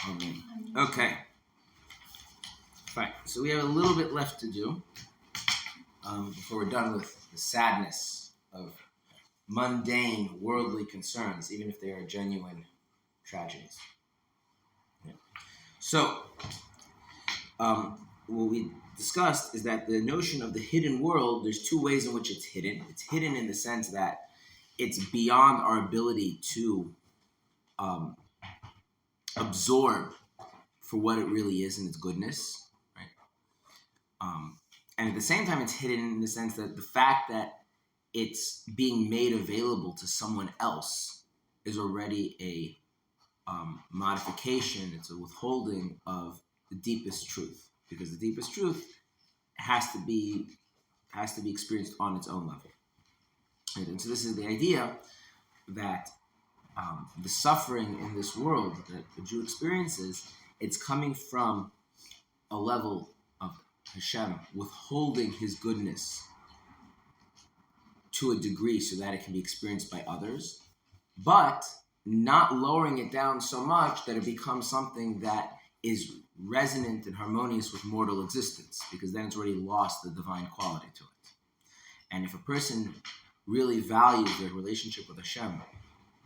Amen. Okay. Fine. So we have a little bit left to do before we're done with the sadness of mundane, worldly concerns, even if they are genuine tragedies. Yeah. So, what we discussed is that the notion of the hidden world, there's two ways in which it's hidden. It's hidden in the sense that it's beyond our ability to absorb for what it really is in its goodness, right? And at the same time, it's hidden in the sense that the fact that it's being made available to someone else is already a modification, it's a withholding of the deepest truth, because the deepest truth has to be experienced on its own level. Right? And so this is the idea that the suffering in this world that the Jew experiences, it's coming from a level of Hashem withholding his goodness to a degree so that it can be experienced by others, but not lowering it down so much that it becomes something that is resonant and harmonious with mortal existence, because then it's already lost the divine quality to it. And if a person really values their relationship with Hashem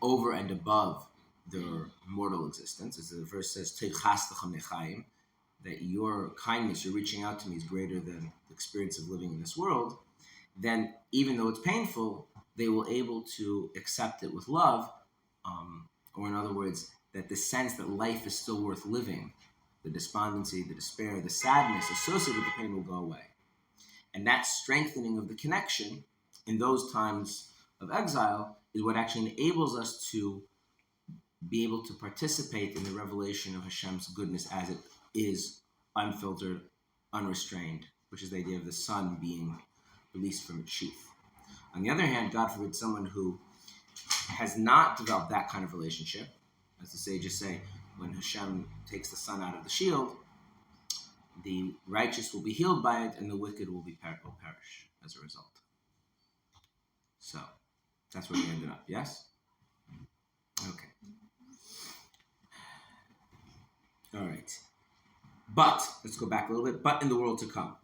over and above their mortal existence, as the verse says, that your kindness, your reaching out to me is greater than the experience of living in this world, then even though it's painful, they will able to accept it with love, or in other words, that the sense that life is still worth living, the despondency, the despair, the sadness associated with the pain will go away. And that strengthening of the connection in those times of exile is what actually enables us to be able to participate in the revelation of Hashem's goodness as it is, unfiltered, unrestrained, which is the idea of the sun being released from its sheath. On the other hand, God forbid, someone who has not developed that kind of relationship, as the sages say, when Hashem takes the sun out of the shield, the righteous will be healed by it, and the wicked will perish as a result. So, that's where we ended up, yes? Okay. All right. But, let's go back a little bit, but in the world to come.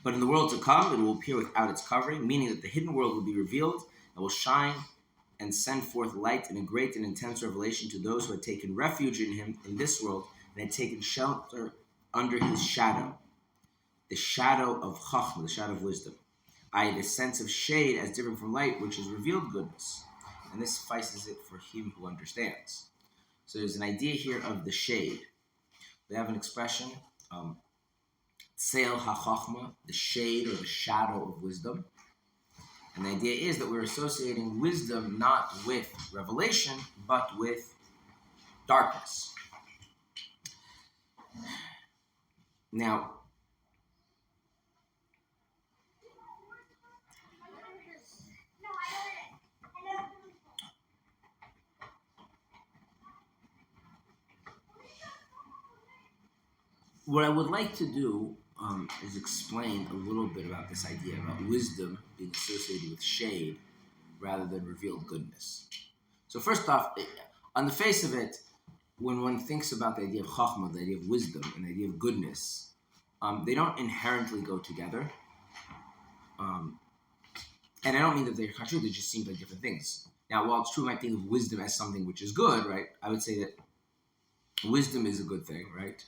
But in the world to come, it will appear without its covering, meaning that the hidden world will be revealed and will shine and send forth light in a great and intense revelation to those who had taken refuge in him in this world and had taken shelter under his shadow. The shadow of Chachma, the shadow of wisdom, i.e. the sense of shade as different from light, which is revealed goodness. And this suffices it for him who understands. So there's an idea here of the shade. We have an expression, Tseil HaChachma, the shade or the shadow of wisdom. And the idea is that we're associating wisdom not with revelation, but with darkness. Now, what I would like to do is explain a little bit about this idea about wisdom being associated with shade rather than revealed goodness. So first off, on the face of it, when one thinks about the idea of chachma, the idea of wisdom, and the idea of goodness, they don't inherently go together. And I don't mean that they're contradictory, they just seem like different things. Now, while it's true, I might think of wisdom as something which is good, right? I would say that wisdom is a good thing, right?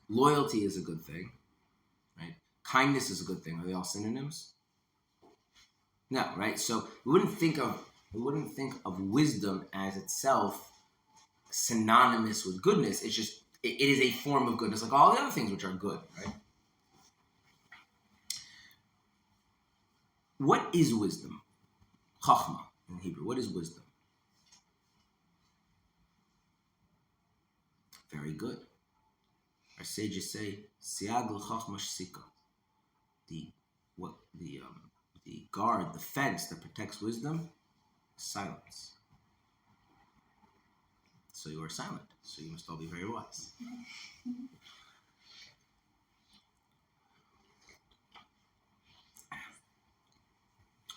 Loyalty is a good thing, right? Kindness is a good thing. Are they all synonyms? No, right? So we wouldn't think of wisdom as itself synonymous with goodness. It's just it is a form of goodness, like all the other things which are good, right? What is wisdom? Chachma in Hebrew. What is wisdom? Very good. Our sages say, "Siag l'chachma shsika." The guard, the fence that protects wisdom, is silence. So you are silent. So you must all be very wise.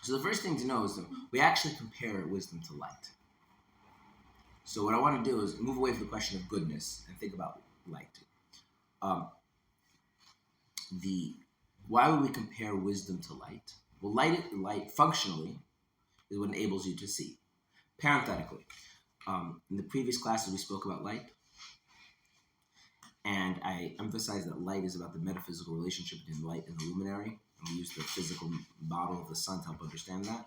So the first thing to know is that we actually compare wisdom to light. So what I want to do is move away from the question of goodness and think about light. Why would we compare wisdom to light? Well, light functionally is what enables you to see. Parenthetically, in the previous classes we spoke about light, and I emphasized that light is about the metaphysical relationship between light and the luminary, and we used the physical model of the sun to help understand that.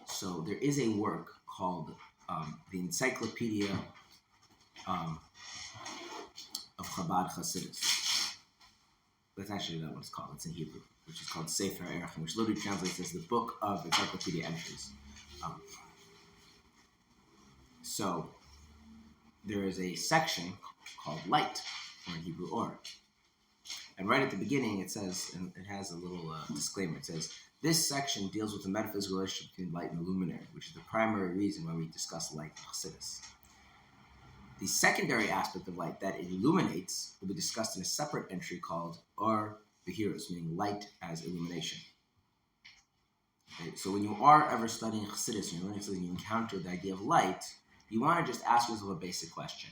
So there is a work called the Encyclopedia of Chabad Hasidus. That's actually not what it's called. It's in Hebrew, which is called Sefer Erechim, which literally translates as the Book of Encyclopedia Entries. So there is a section called Light, or in Hebrew, Or. And right at the beginning, it says, and it has a little disclaimer. It says, this section deals with the metaphysical relationship between light and the luminary, which is the primary reason why we discuss light in Chassidus. The secondary aspect of light that it illuminates will be discussed in a separate entry called Or Behiros, meaning light as illumination. Okay, so when you are ever studying Chassidus, and you encounter the idea of light, you want to just ask yourself a basic question.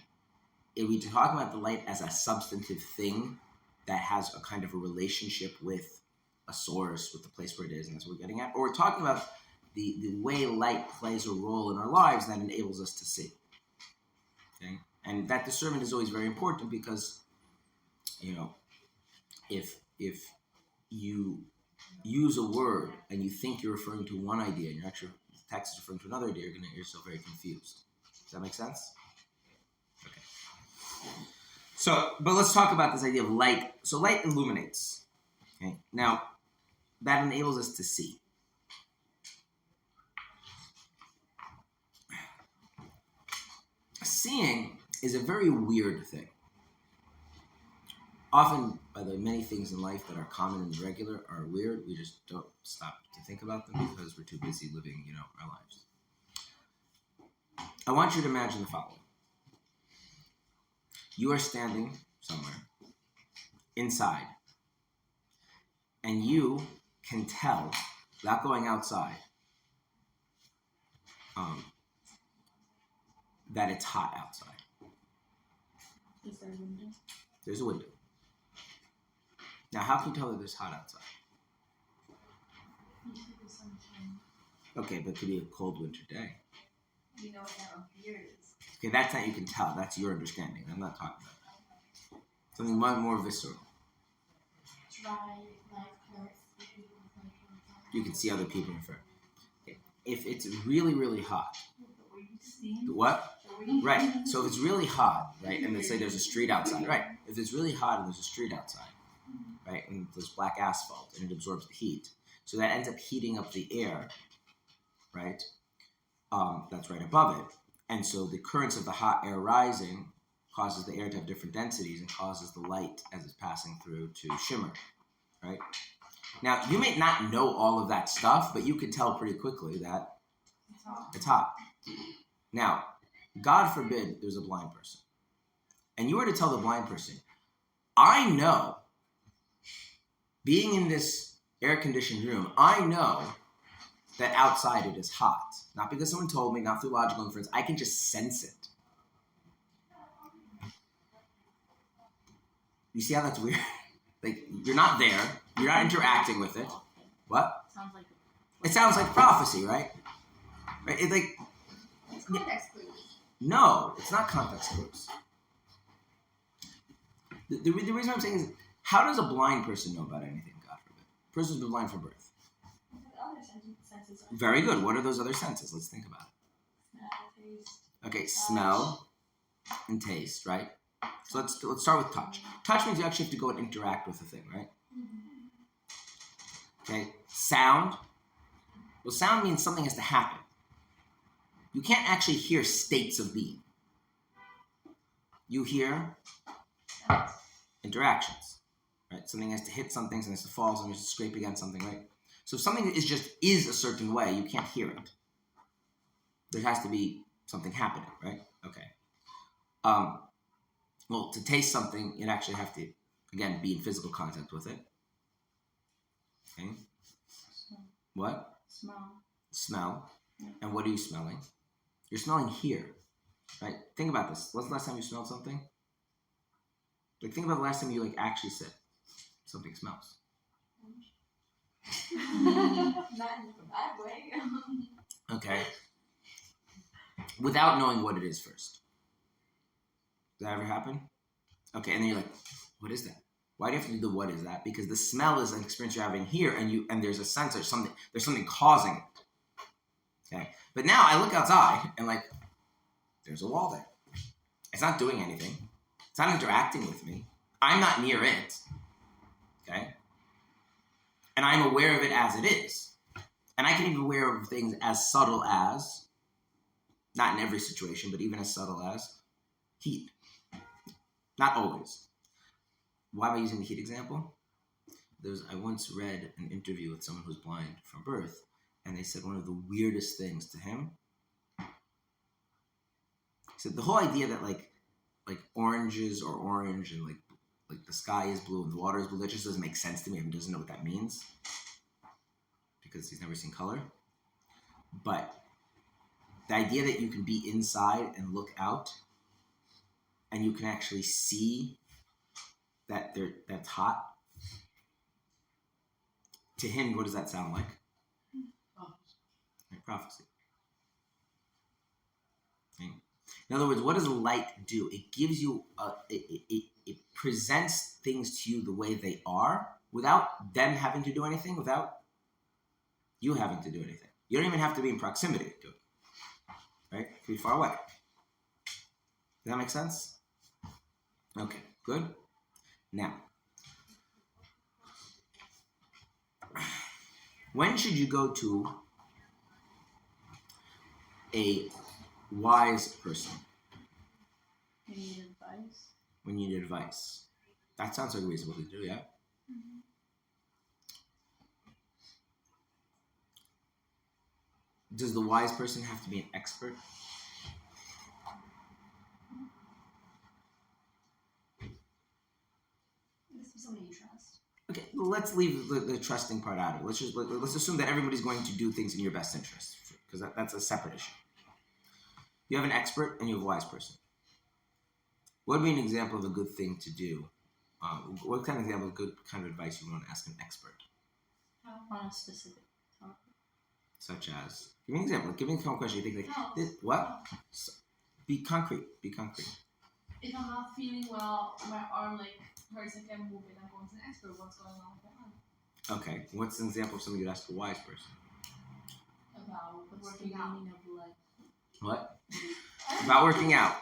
Are we talking about the light as a substantive thing that has a kind of a relationship with a source, with the place where it is, and that's what we're getting at? Or we're talking about the way light plays a role in our lives that enables us to see. Okay? And that discernment is always very important because, if you use a word and you think you're referring to one idea and the text is referring to another idea, you're going to get yourself very confused. Does that make sense? Okay. So, but let's talk about this idea of light. So light illuminates. Okay. Now, that enables us to see. Seeing is a very weird thing. Often, by the many things in life that are common and regular are weird, we just don't stop to think about them because we're too busy living, our lives. I want you to imagine the following. You are standing somewhere inside, and you can tell, without going outside, that it's hot outside. Is there a window? There's a window. Now, how can you tell that there's hot outside? You see the sunshine. Okay, but it could be a cold winter day. You know how here it is. Okay, that's how you can tell. That's your understanding. I'm not talking about that. Something much more visceral. Dry, like earth. You can see other people in front. Okay. If it's really, really hot. What? Right. So if it's really hot, right, and let's say there's a street outside, right? If it's really hot and there's a street outside, right, and there's black asphalt and it absorbs the heat, so that ends up heating up the air, right? That's right above it, and so the currents of the hot air rising causes the air to have different densities and causes the light as it's passing through to shimmer, right? Now you may not know all of that stuff, but you can tell pretty quickly that it's hot. Now, God forbid there's a blind person. And you were to tell the blind person, I know, being in this air-conditioned room, I know that outside it is hot. Not because someone told me, not through logical inference. I can just sense it. You see how that's weird? Like, you're not there. You're not interacting with it. What? It sounds like prophecy, right? Right? It's like... It's context clues. No, it's not context clues. The reason I'm saying is, how does a blind person know about anything, God forbid? A person's been blind from birth. Other senses. Very good. What are those other senses? Let's think about it. Smell, taste. Okay, smell and taste, right? So let's start with touch. Touch means you actually have to go and interact with the thing, right? Okay, sound. Well, sound means something has to happen. You can't actually hear states of being. You hear interactions, right? Something has to hit something, something has to fall, something has to scrape against something, right? So if something is a certain way, you can't hear it. There has to be something happening, right? Okay. Well, to taste something, you'd actually have to, again, be in physical contact with it. Okay. Smell. What? Smell. Smell. Yeah. And what are you smelling? You're smelling here. Right? Think about this. When's the last time you smelled something? Like, think about the last time you like actually said something smells. Not in a bad way. Okay. Without knowing what it is first. Does that ever happen? Okay, and then you're like, what is that? Why do you have to do the what is that? Because the smell is an experience you're having here, and there's a sense there's something causing it. Okay. But now I look outside and like there's a wall there. It's not doing anything. It's not interacting with me. I'm not near it. Okay? And I'm aware of it as it is. And I can be aware of things as subtle as, not in every situation, but even as subtle as heat. Not always. Why am I using the heat example? I once read an interview with someone who's blind from birth, and they said one of the weirdest things to him. He said the whole idea that like oranges are orange and like the sky is blue and the water is blue, that just doesn't make sense to me. He doesn't know what that means because he's never seen color. But the idea that you can be inside and look out and you can actually see that that's hot, to him, what does that sound like? Like prophecy. Okay. In other words, what does light do? It gives you, it presents things to you the way they are without them having to do anything, without you having to do anything. You don't even have to be in proximity to it. Right? You can be far away. Does that make sense? Okay, good. Now, when should you go to a wise person? You need advice? When you need advice. That sounds like a reasonable thing to do, yeah? Mm-hmm. Does the wise person have to be an expert? This is somebody you trust. Okay, let's leave the trusting part out of it. Let's assume that everybody's going to do things in your best interest, because that's a separate issue. You have an expert and you have a wise person. What would be an example of a good thing to do? What kind of example of good kind of advice you want to ask an expert? On a specific topic. Such as, give me an example. Give me a common question. You think like, No. this, what? So, be concrete. Be concrete. If I'm not feeling well, my arm like hurts, I can't move it, I'm going to an expert. What's going on with my arm? Okay. What's an example of something you'd ask a wise person? About What's working the out. meaning of blood? What? About working out.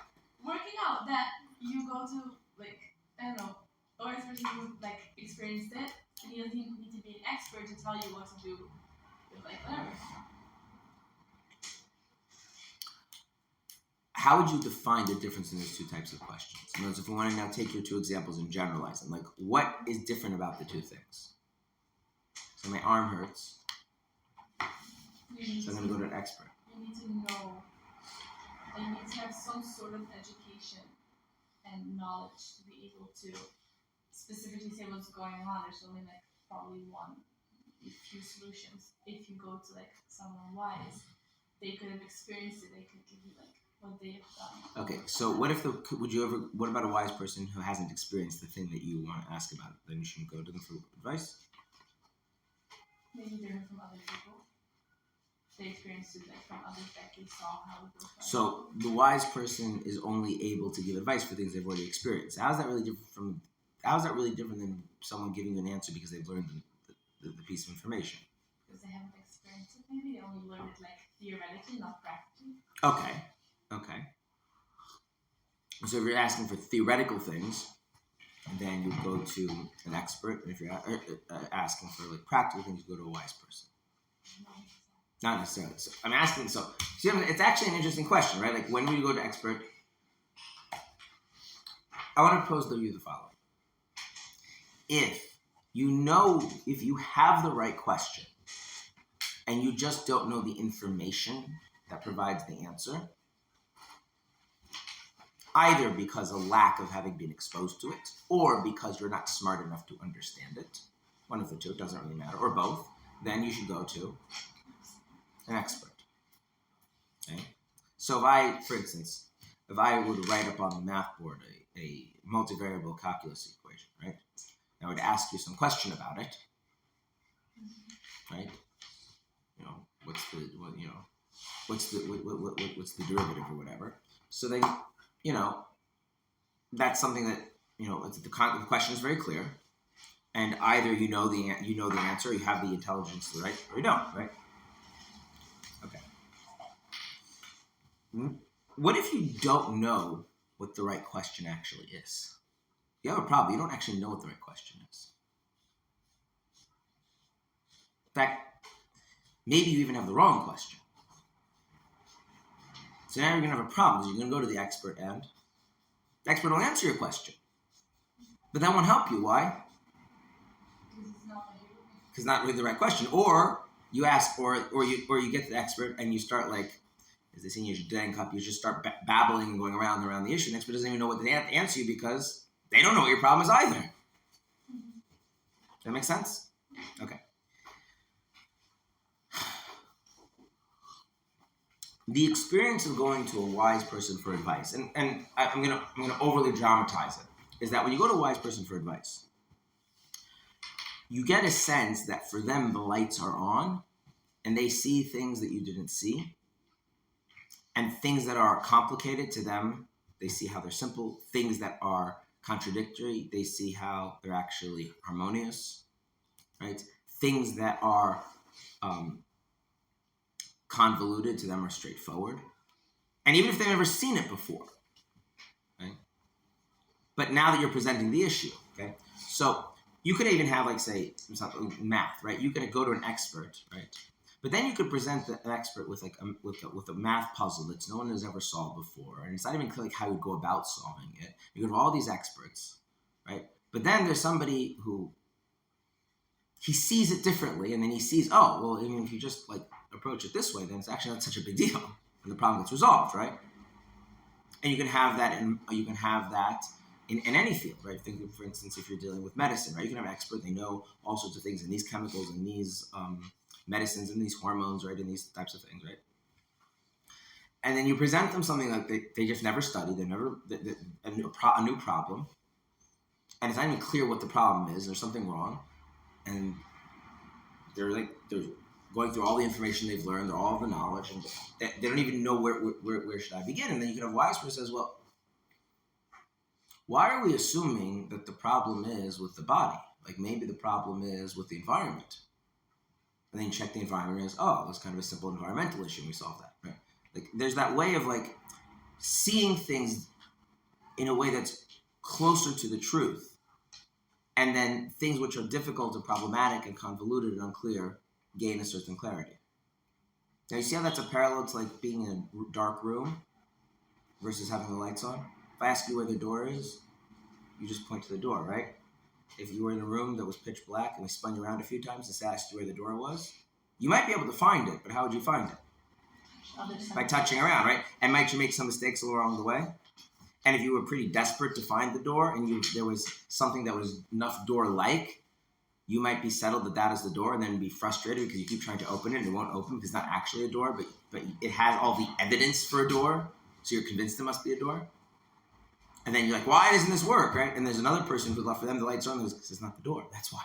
Working out, that you go to, like, I don't know, a wise person who like experienced it, and you don't even need to be an expert to tell you what to do with like whatever. How would you define the difference in those two types of questions? In other words, if we want to now take your two examples and generalize them, like what is different about the two things? So my arm hurts, You need so I'm going to go to an expert. You need to know, and you need to have some sort of education and knowledge to be able to specifically say what's going on. There's only like probably a few solutions. If you go to like someone wise, they could have experienced it. They could give you like what they have done. Okay, so what about a wise person who hasn't experienced the thing that you want to ask about? Then you shouldn't go to them for advice? Maybe they heard from other people. They experienced it like from others that they saw how it was. So the wise person is only able to give advice for things they've already experienced. How is that really different than someone giving you an answer because they've learned the piece of information? Because they haven't experienced it, maybe they only learned it like theoretically, not practically. Okay. So if you're asking for theoretical things, then you go to an expert. And if you're asking for like practical things, you go to a wise person. Not necessarily. So I'm asking. So see, it's actually an interesting question, right? Like when would you go to expert? I want to pose to you the following: if you have the right question, and you just don't know the information that provides the answer, either because of lack of having been exposed to it, or because you're not smart enough to understand it, one of the two, it doesn't really matter, or both, then you should go to an expert. Okay? So if I, for instance, if I were to write up on the math board a multivariable calculus equation, right? I would ask you some question about it, right? What's the derivative or whatever. So then, that's something that the question is very clear, and either you know the answer, or you have the intelligence to write, or you don't, right? Okay. What if you don't know what the right question actually is? You have a problem. You don't actually know what the right question is. In fact, maybe you even have the wrong question. So now you're going to have a problem. You're going to go to the expert, and the expert will answer your question. But that won't help you. Why? Because it's not really the right question. Or you ask, or you get to the expert and you start as they say in your dang cup, you just start babbling and going around and around the issue. The expert doesn't even know what to answer you because they don't know what your problem is either. Does that make sense? Okay. The experience of going to a wise person for advice, and I'm gonna overly dramatize it, is that when you go to a wise person for advice, you get a sense that for them the lights are on, and they see things that you didn't see, and things that are complicated to them, they see how they're simple. Things that are contradictory, they see how they're actually harmonious, right? Things that are convoluted to them are straightforward. And even if they've never seen it before, right? But now that you're presenting the issue, okay? So you could even have, say, math, right? You could go to an expert, right? But then you could present the expert with with a math puzzle that no one has ever solved before, and it's not even clear how you go about solving it. You go to all these experts, right? But then there's somebody who he sees it differently, and then he sees, oh, well, even if you just approach it this way, then it's actually not such a big deal, and the problem gets resolved, right? And you can have that, in any field, right? Think of, for instance, if you're dealing with medicine, right? You can have an expert; they know all sorts of things in these chemicals and these medicines and these hormones, right? And these types of things, right? And then you present them something they just never studied, a new problem, and it's not even clear what the problem is. There's something wrong, and they're going through all the information they've learned, all the knowledge, and they don't even know where should I begin. And then you can have a wise person who says, well, why are we assuming that the problem is with the body? Maybe the problem is with the environment. And then you check the environment and oh, that's kind of a simple environmental issue, and we solve that, right? There's that way of seeing things in a way that's closer to the truth, and then things which are difficult and problematic and convoluted and unclear gain a certain clarity. Now you see how that's a parallel to being in a dark room versus having the lights on? If I ask you where the door is, you just point to the door, right? If you were in a room that was pitch black and we spun you around a few times and asked you where the door was, you might be able to find it, but how would you find it? By touching around, right? And might you make some mistakes along the way? And if you were pretty desperate to find the door and there was something that was enough door-like, you might be settled that is the door and then be frustrated because you keep trying to open it and it won't open because it's not actually a door, but it has all the evidence for a door, so you're convinced it must be a door. And then you're like, why doesn't this work, right? And there's another person who left for them, the lights are on, because it's not the door. That's why.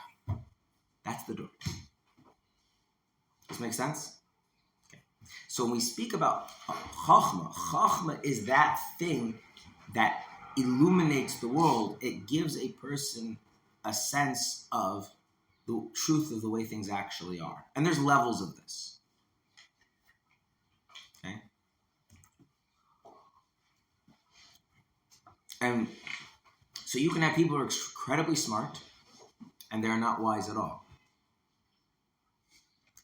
That's the door. Does this make sense? Okay. So when we speak about Chachma is that thing that illuminates the world. It gives a person a sense of the truth of the way things actually are. And there's levels of this. Okay? And so you can have people who are incredibly smart and they're not wise at all.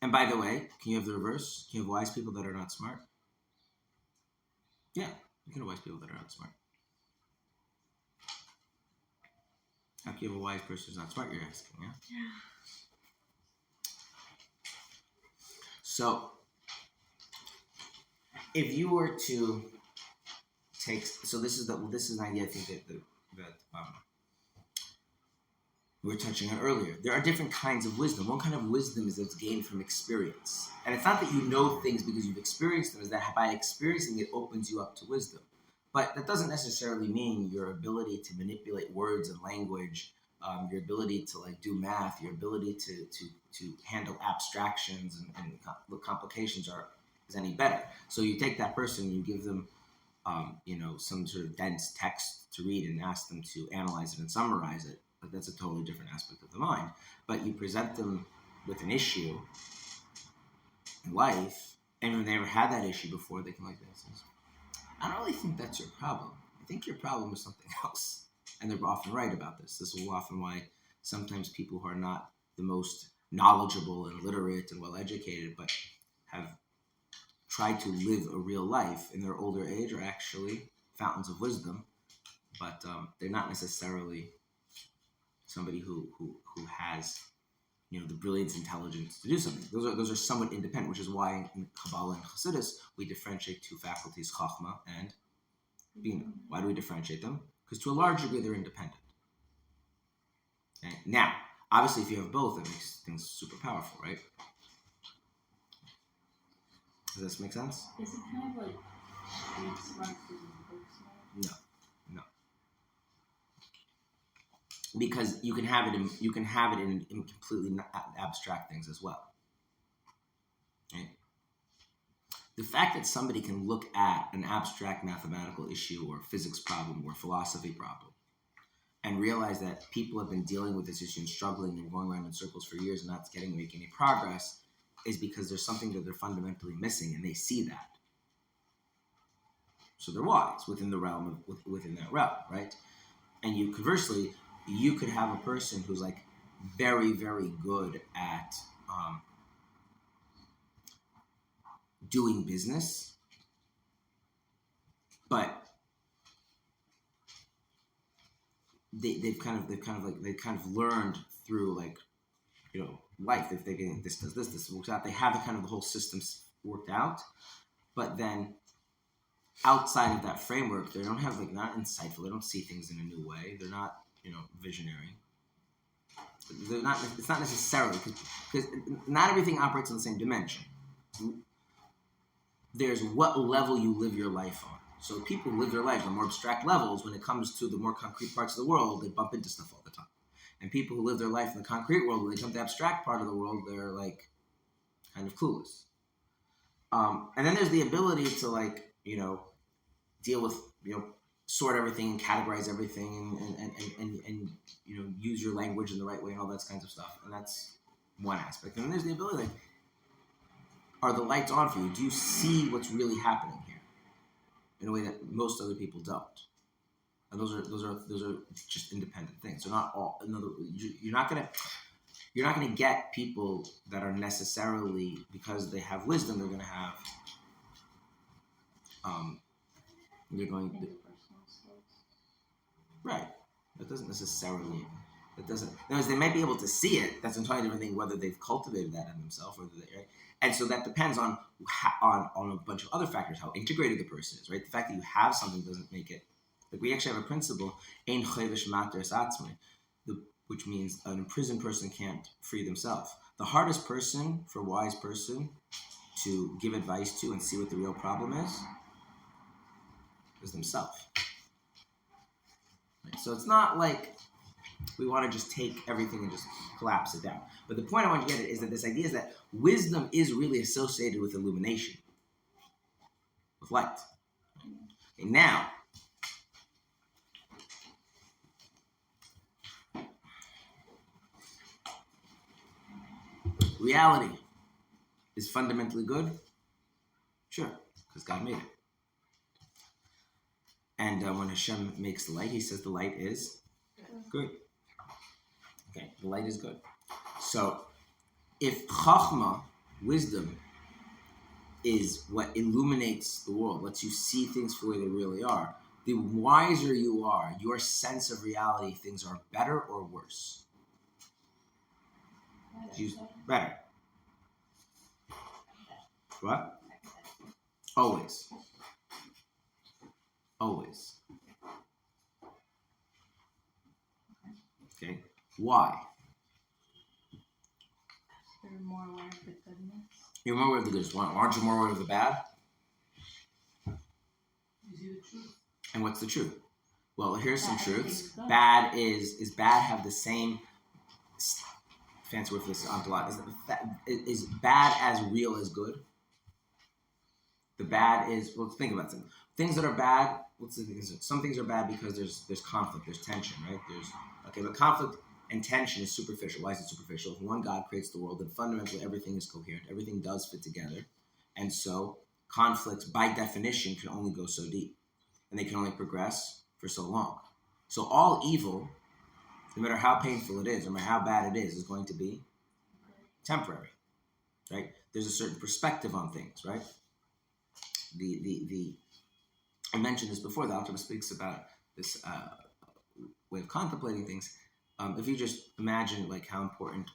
And by the way, can you have the reverse? Can you have wise people that are not smart? Yeah, you can have wise people that are not smart. How can you have a wise person who's not smart, you're asking, yeah? Yeah. So, if you were to take, so this is an idea I think that we were touching on earlier. There are different kinds of wisdom. One kind of wisdom is that's gained from experience. And it's not that you know things because you've experienced them, it's that by experiencing it opens you up to wisdom. But that doesn't necessarily mean your ability to manipulate words and language, your ability to like do math, your ability to handle abstractions and complications is any better. So you take that person, you give them some sort of dense text to read and ask them to analyze it and summarize it. But that's a totally different aspect of the mind. But you present them with an issue in life, and when they never had that issue before, they can like this. I don't really think that's your problem. I think your problem is something else. And they're often right about this. This is often why sometimes people who are not the most knowledgeable and literate and well-educated, but have tried to live a real life in their older age are actually fountains of wisdom, but they're not necessarily somebody who has the brilliance, intelligence to do something. Those are somewhat independent, which is why in Kabbalah and Chassidus we differentiate two faculties, Chachma and Bina. Why do we differentiate them? Because to a large degree they're independent. Okay? Now, obviously, if you have both, it makes things super powerful, right? Does this make sense? Is it kind of like street smart versus book smart? No. Because you can have it in completely abstract things as well. Right? The fact that somebody can look at an abstract mathematical issue or physics problem or philosophy problem and realize that people have been dealing with this issue and struggling and going around in circles for years and not making any progress is because there's something that they're fundamentally missing, and they see that. So they're wise within the realm within that realm, right? And conversely, you could have a person who's like very, very good at doing business, but they've kind of learned through life. If they get this does this works out, they have the whole system worked out. But then outside of that framework, they don't have not insightful. They don't see things in a new way. They're not visionary. They're not. It's not necessarily because not everything operates on the same dimension. There's what level you live your life on. So people live their lives on more abstract levels. When it comes to the more concrete parts of the world, they bump into stuff all the time. And people who live their life in the concrete world, when they come to the abstract part of the world, they're kind of clueless. And then there's the ability to deal with sort everything and categorize everything and use your language in the right way and all that kinds of stuff. And that's one aspect. And then there's the ability are the lights on for you? Do you see what's really happening here in a way that most other people don't? And those are just independent things. They're not all. You're not gonna get people that are necessarily, because they have wisdom, they're gonna have Interpersonal skills. Right. That doesn't. They might be able to see it. That's an entirely different thing. Whether they've cultivated that in themselves, right? And so that depends on a bunch of other factors. How integrated the person is, right? The fact that you have something doesn't make it. We actually have a principle, ein chovesh mater es atzmai, which means an imprisoned person can't free themselves. The hardest person for a wise person to give advice to and see what the real problem is themselves. Right? So it's not like we want to just take everything and just collapse it down. But the point I want to get at is that this idea is that wisdom is really associated with illumination, with light. Okay, now, reality is fundamentally good? Sure, because God made it. And when Hashem makes the light, he says the light is good. Okay, the light is good. So, if Chachma, wisdom, is what illuminates the world, lets you see things for the way they really are, the wiser you are, your sense of reality, things are better or worse? Better. What? Always. Always. Okay. Why? You're more aware of the goodness. You're more aware of the goodness. Aren't you more aware of the bad? You see the truth. And what's the truth? Well, here's some Bad truths. is good. Bad is bad have the same fancy word for this ontology. Is bad as real as good? The bad is, well, think about something. Things that are bad, some things are bad because there's conflict, there's tension, right? But conflict and tension is superficial. Why is it superficial? If one God creates the world, then fundamentally everything is coherent. Everything does fit together. And so conflicts, by definition, can only go so deep. And they can only progress for so long. So all evil, no matter how painful it is, no matter how bad it is going to be temporary, right? There's a certain perspective on things, right? I mentioned this before. The Alter speaks about this way of contemplating things. If you just imagine like how important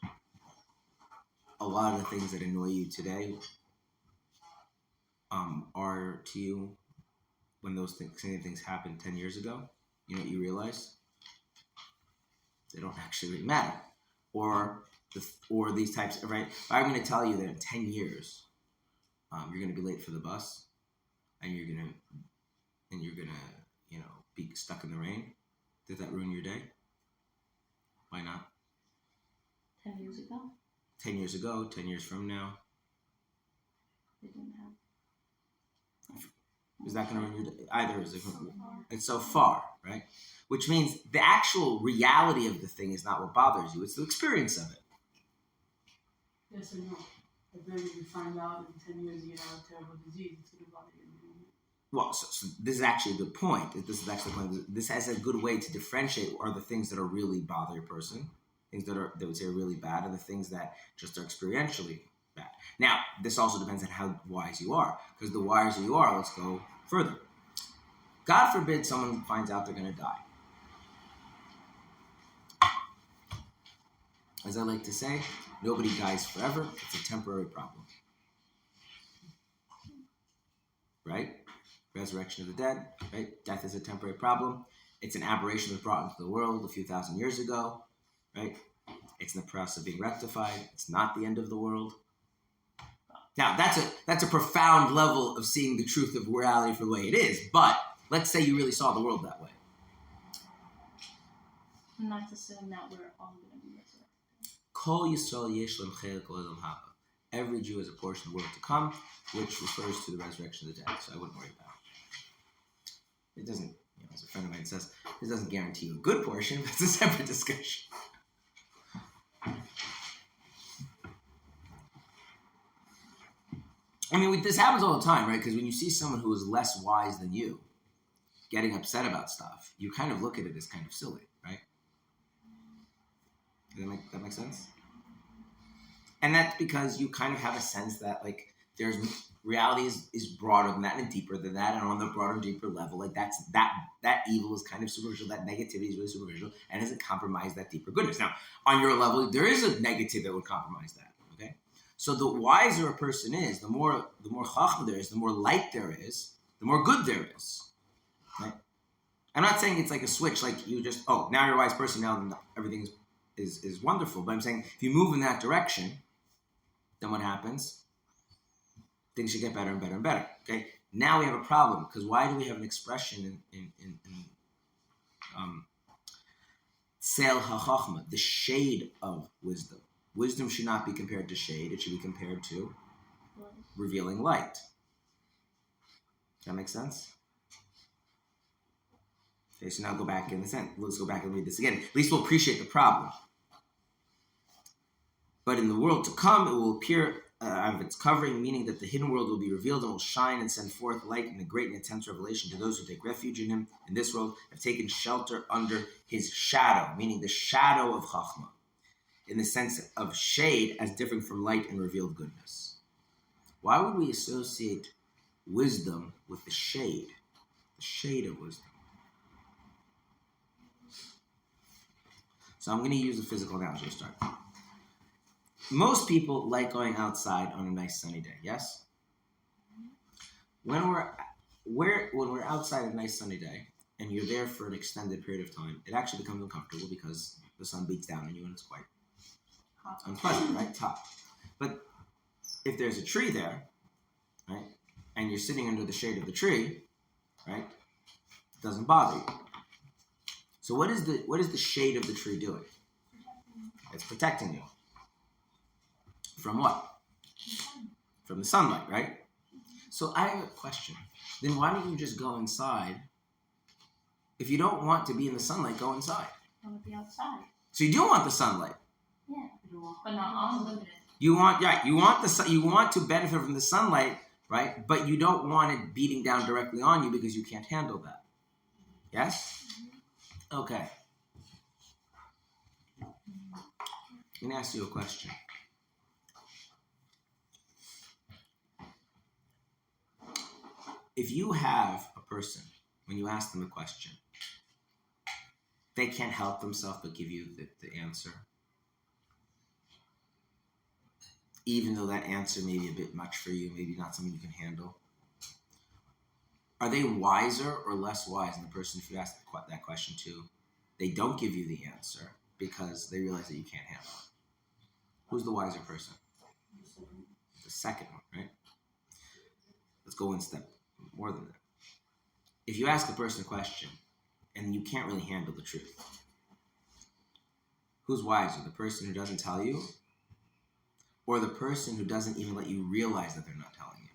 a lot of the things that annoy you today are to you when those same things happened 10 years ago, you know what you realize? They don't actually really matter. Or these types, right? I'm going to tell you that in 10 years, you're going to be late for the bus, and you're gonna, be stuck in the rain. Did that ruin your day? Why not? 10 years ago, 10 years ago, 10 years from now, they didn't have. is that going to ruin your day? Either is it. It's so far, right? Which means the actual reality of the thing is not what bothers you; it's the experience of it. Yes or no? But then if you find out in 10 years you have a terrible disease, it's going to bother you. Well, so this is actually a good point. This is actually the point. This has a good way to differentiate are the things that are really bother a person, things that would say are really bad, and the things that just are experientially bad. Now, this also depends on how wise you are, because the wiser you are, let's go further. God forbid someone finds out they're going to die. As I like to say, nobody dies forever. It's a temporary problem. Right? Resurrection of the dead, right? Death is a temporary problem. It's an aberration that was brought into the world a few thousand years ago, right? It's in the process of being rectified. It's not the end of the world. Now, that's a profound level of seeing the truth of reality for the way it is, but let's say you really saw the world that way. Not to assume that we're all going to be resurrected. Kol Yisrael yesh lem chelik olam haba. Every Jew has a portion of the world to come, which refers to the resurrection of the dead, so I wouldn't worry about it. It doesn't, as a friend of mine says, it doesn't guarantee you a good portion, but it's a separate discussion. I mean, this happens all the time, right? Because when you see someone who is less wise than you getting upset about stuff, you kind of look at it as kind of silly, right? Does that make sense? And that's because you kind of have a sense that, like, there's reality is broader than that and deeper than that, and on the broader and deeper level, like that evil is kind of superficial, that negativity is really superficial, and doesn't compromise that deeper goodness. Now, on your level, there is a negative that would compromise that. Okay, so the wiser a person is, the more chachma there is, the more light there is, the more good there is. Right? I'm not saying it's like a switch, like you just now you're a wise person, now everything is wonderful. But I'm saying if you move in that direction, then what happens? Things should get better and better and better. Okay. Now we have a problem because why do we have an expression in Sel HaChachma, the shade of wisdom? Wisdom should not be compared to shade; it should be compared to revealing light. Does that make sense? Okay. So now go back in the sentence. Let's go back and read this again. At least we'll appreciate the problem. But in the world to come, it will appear out of its covering, meaning that the hidden world will be revealed and will shine and send forth light in a great and intense revelation to those who take refuge in him in this world, have taken shelter under his shadow, meaning the shadow of Chachma, in the sense of shade as different from light and revealed goodness. Why would we associate wisdom with the shade of wisdom? So I'm going to use a physical analogy to start. Most people like going outside on a nice sunny day, yes? When we're outside on a nice sunny day and you're there for an extended period of time, it actually becomes uncomfortable because the sun beats down on you and it's quite unpleasant, right? It's hot. But if there's a tree there, right, and you're sitting under the shade of the tree, right, It doesn't bother you. So what is the shade of the tree doing? It's protecting you. From what? From the sunlight, right? So I have a question. Then why don't you just go inside? If you don't want to be in the sunlight, go inside. I want to be outside. So you do want the sunlight. Yeah, but not unlimited. You want you want to benefit from the sunlight, right? But you don't want it beating down directly on you because you can't handle that. Yes? Okay. Let me ask you a question. If you have a person, when you ask them a question, they can't help themselves but give you the answer, even though that answer may be a bit much for you, maybe not something you can handle, are they wiser or less wise than the person if you ask that question to? They don't give you the answer because they realize that you can't handle it. Who's the wiser person? The second one, right? Let's go one step more than that. If you ask a person a question and you can't really handle the truth, who's wiser? The person who doesn't tell you, or the person who doesn't even let you realize that they're not telling you?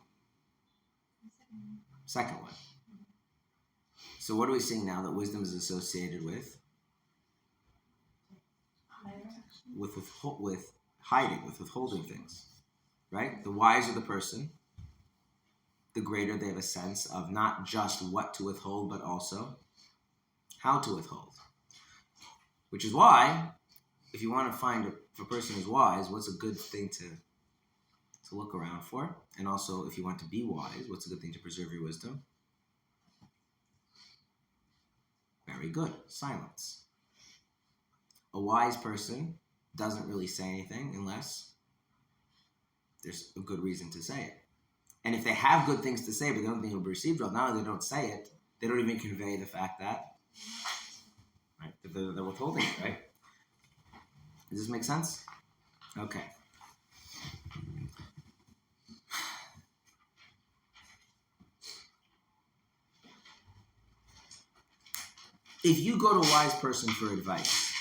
Second one. So what are we seeing now that wisdom is associated with? With hiding, with withholding things, right? The wiser the person, the greater they have a sense of not just what to withhold, but also how to withhold. Which is why, if you want to find if a person is wise, what's a good thing to look around for? And also, if you want to be wise, what's a good thing to preserve your wisdom? Very good. Silence. A wise person doesn't really say anything unless there's a good reason to say it. And if they have good things to say, but they don't think it'll be received well, not only they don't say it, they don't even convey the fact that, right, that they're withholding it, right? Does this make sense? Okay. If you go to a wise person for advice,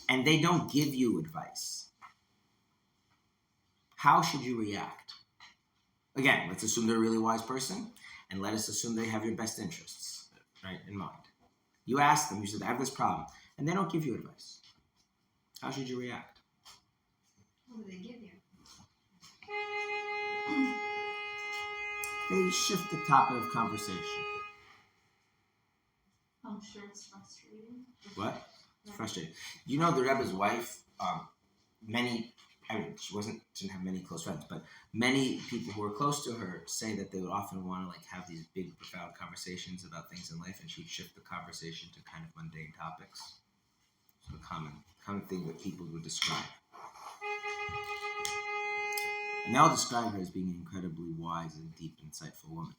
and they don't give you advice, how should you react? Again, let's assume they're a really wise person, and let us assume they have your best interests, right, in mind. You ask them, you said, I have this problem, and they don't give you advice. How should you react? What do they give you? They shift the topic of conversation. I'm sure it's frustrating. What? It's frustrating. You know, the Rebbe's wife, she didn't have many close friends, but many people who were close to her say that they would often want to have these big, profound conversations about things in life, and she'd shift the conversation to kind of mundane topics. So a common thing that people would describe. And they'll describe her as being an incredibly wise and deep, insightful woman.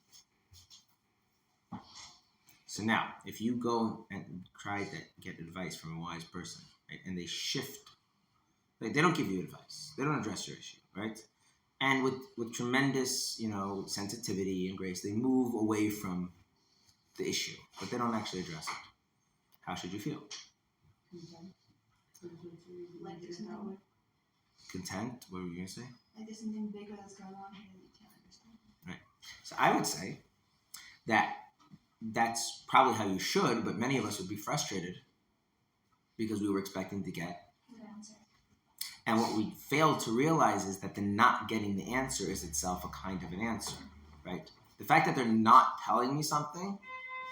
So now, if you go and try to get advice from a wise person, right, and they shift, like they don't give you advice, they don't address your issue, right? And with tremendous, sensitivity and grace, they move away from the issue, but they don't actually address it. How should you feel? Like there's no, Content? What were you going to say? like there's something bigger that's going on here that you can't understand. Right. So I would say that that's probably how you should, but many of us would be frustrated because we were expecting to get. Good answer. And what we fail to realize is that the not getting the answer is itself a kind of an answer, right? The fact that they're not telling me something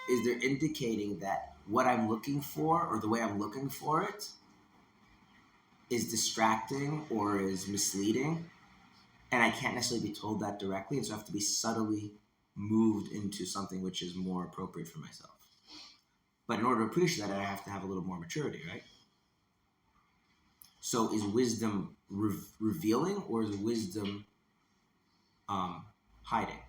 is they're indicating that what I'm looking for or the way I'm looking for it is distracting or is misleading. And I can't necessarily be told that directly, and so I have to be subtly moved into something which is more appropriate for myself. But in order to appreciate that, I have to have a little more maturity, right? So is wisdom revealing or is wisdom hiding?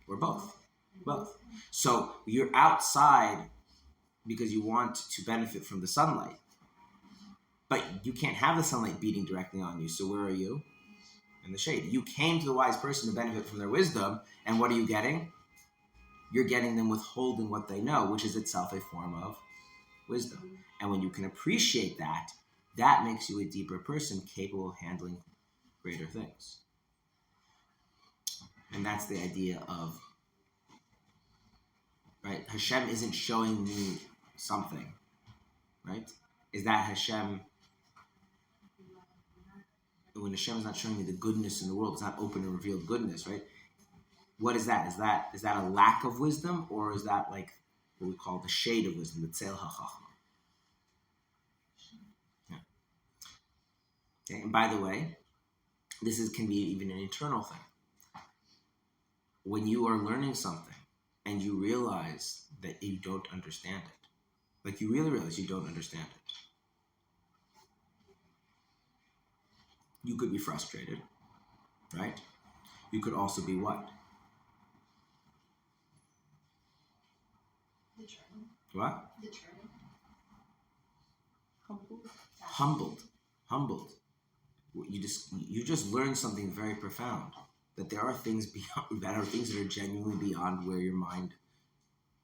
Or both? Both. So you're outside because you want to benefit from the sunlight, but you can't have the sunlight beating directly on you. So where are you? In the shade. You came to the wise person to benefit from their wisdom, and what are you getting? you're getting them withholding what they know, which is itself a form of wisdom. And when you can appreciate that, that makes you a deeper person capable of handling greater things. And that's the idea of, right? Hashem isn't showing me something, right? Is that Hashem, when Hashem is not showing me the goodness in the world, it's not open and revealed goodness, right? What is that? Is that a lack of wisdom, or is that like what we call the shade of wisdom, the tzel hachachma? Yeah. Okay, and by the way, this can be even an internal thing. When you are learning something and you realize that you don't understand it, like you really realize you don't understand it, you could be frustrated, right? You could also be what? Determined. What? Determined. Humbled. You just learned something very profound, that there are things that are genuinely beyond where your mind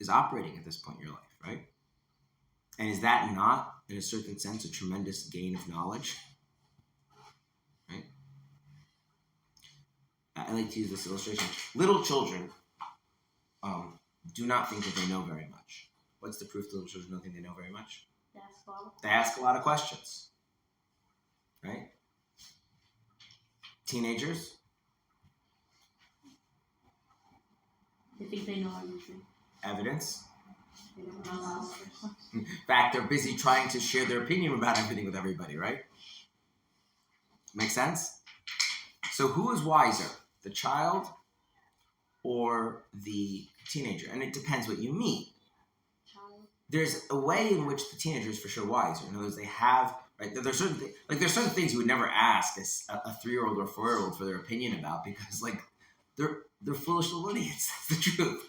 is operating at this point in your life, right? And is that not, in a certain sense, a tremendous gain of knowledge? Right? I like to use this illustration. Little children do not think that they know very much. What's the proof that little children don't think they know very much? They ask a lot of questions, right? Teenagers? They think they know everything. Evidence? They don't know. In fact, they're busy trying to share their opinion about everything with everybody, right? Make sense? So who is wiser, the child or the teenager? And it depends what you mean. There's a way in which the teenager is for sure wiser. In other words, they have, right? There's certain things you would never ask a 3-year-old or 4-year-old for their opinion about, because like they're foolish little idiots. That's the truth.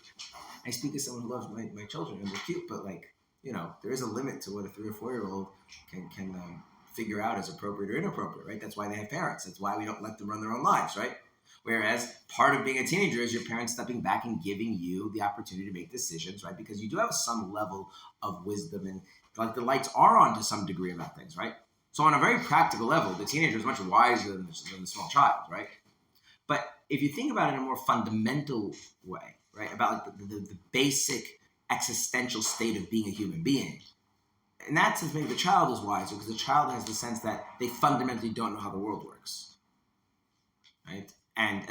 I speak as someone who loves my children, and they're cute, but like, you know, there is a limit to what a 3 or 4-year-old can figure out as appropriate or inappropriate, right? That's why they have parents. That's why we don't let them run their own lives, right? Whereas part of being a teenager is your parents stepping back and giving you the opportunity to make decisions, right? Because you do have some level of wisdom, and like the lights are on to some degree about things, right? So on a very practical level, the teenager is much wiser than the small child, right? But if you think about it in a more fundamental way, right, about like the basic existential state of being a human being, in that sense, maybe the child is wiser because the child has the sense that they fundamentally don't know how the world works, right? And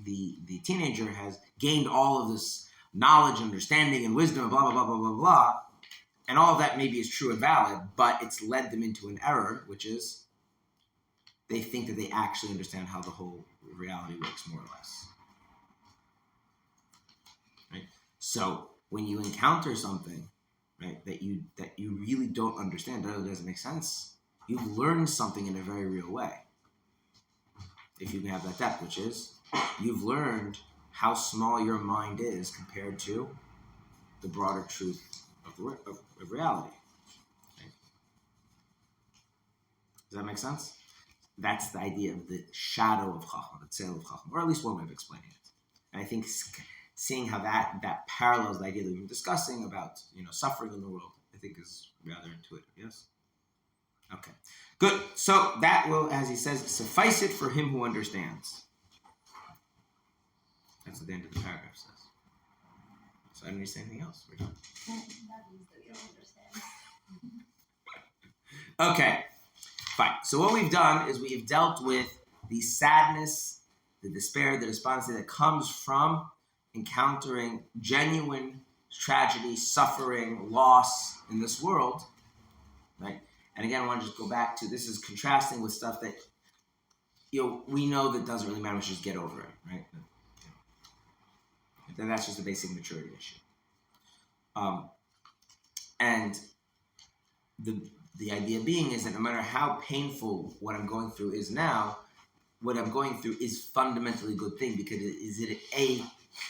the teenager has gained all of this knowledge, understanding, and wisdom, and blah blah blah blah blah blah, and all of that maybe is true and valid, but it's led them into an error, which is they think that they actually understand how the whole reality works, more or less. Right? So when you encounter something, right, that you really don't understand, that really doesn't make sense, you've learned something in a very real way. If you can have that depth, which is you've learned how small your mind is compared to the broader truth of reality. Right? Does that make sense? That's the idea of the shadow of Chachma, the tzel of Chachma, or at least one way of explaining it. And I think seeing how that parallels the idea that we've been discussing about, you know, suffering in the world, I think is rather intuitive. Yes? Okay. Good. So that will, as he says, suffice it for him who understands. That's what the end of the paragraph says. So I don't need to say anything else. We're done. That means that you don't understand. Okay. Fine. So what we've done is we've dealt with the sadness, the despair, the despondency that comes from encountering genuine tragedy, suffering, loss in this world, right? And again, I want to just go back to, this is contrasting with stuff that, you know, we know that doesn't really matter, we should just get over it, right? Then that's just a basic maturity issue. And the idea being is that no matter how painful what I'm going through is now, what I'm going through is fundamentally a good thing, because it A,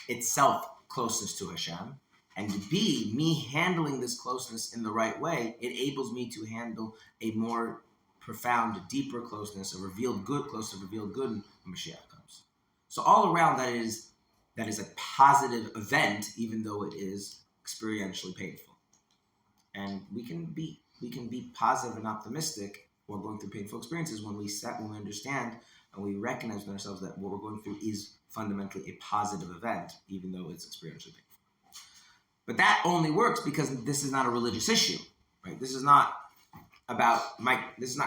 itself closeness to Hashem, and B, me handling this closeness in the right way enables me to handle a more profound, deeper closeness, a revealed good closeness, a revealed good when Mashiach comes. So all around that is that is a positive event, even though it is experientially painful. And we can be positive and optimistic while going through painful experiences when we understand and we recognize in ourselves that what we're going through is fundamentally a positive event, even though it's experientially painful. But that only works because this is not a religious issue, right? This is not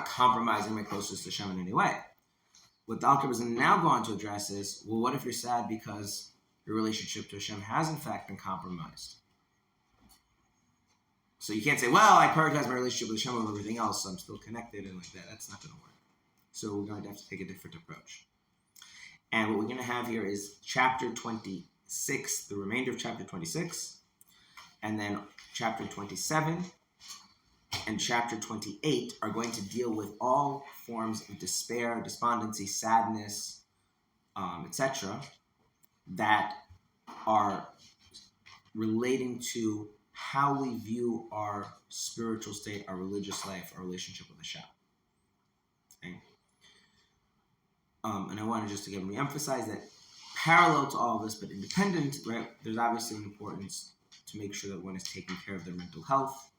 compromising my closeness to Hashem in any way. What the Alter is now going to address is, well, what if you're sad because your relationship to Hashem has in fact been compromised? So you can't say, well, I prioritize my relationship with Hashem over everything else, so I'm still connected and like that. That's not going to work. So we're going to have to take a different approach. And what we're going to have here is chapter 26, the remainder of chapter 26, and then chapter 27 and chapter 28 are going to deal with all forms of despair, despondency, sadness, etc., that are relating to how we view our spiritual state, our religious life, our relationship with Hashem. Okay? And I want to just again re-emphasize that parallel to all of this, but independent, right? There's obviously an importance to make sure that one is taking care of their mental health,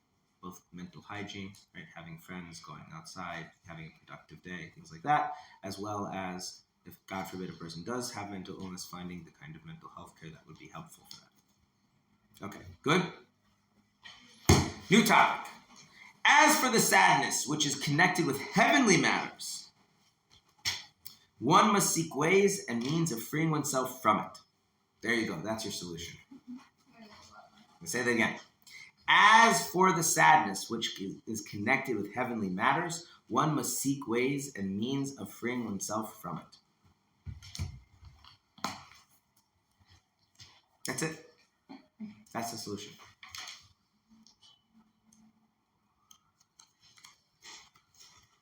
both mental hygiene, right? Having friends, going outside, having a productive day, things like that, as well as, if God forbid a person does have mental illness, finding the kind of mental health care that would be helpful for that. Okay, good? New topic. As for the sadness, which is connected with heavenly matters, one must seek ways and means of freeing oneself from it. There you go. That's your solution. Let's say that again. As for the sadness, which is connected with heavenly matters, one must seek ways and means of freeing oneself from it. That's it. That's the solution.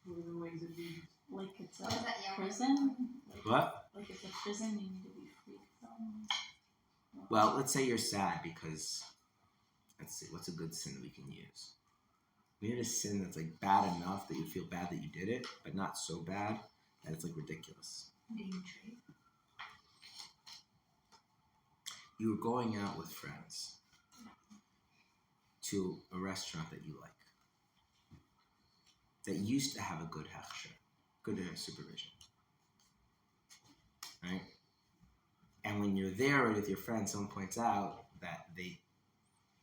What are the ways of being? Like it's a What is that, yeah? prison? What? Like it's a prison you need to be free from? Well, let's say you're sad because, let's see, what's a good sin we can use? We need a sin that's like bad enough that you feel bad that you did it, but not so bad that it's like ridiculous. Being betrayed. You were going out with friends to a restaurant that you like, that used to have a good hechsher, good supervision, right? And when you're there with your friends, someone points out that they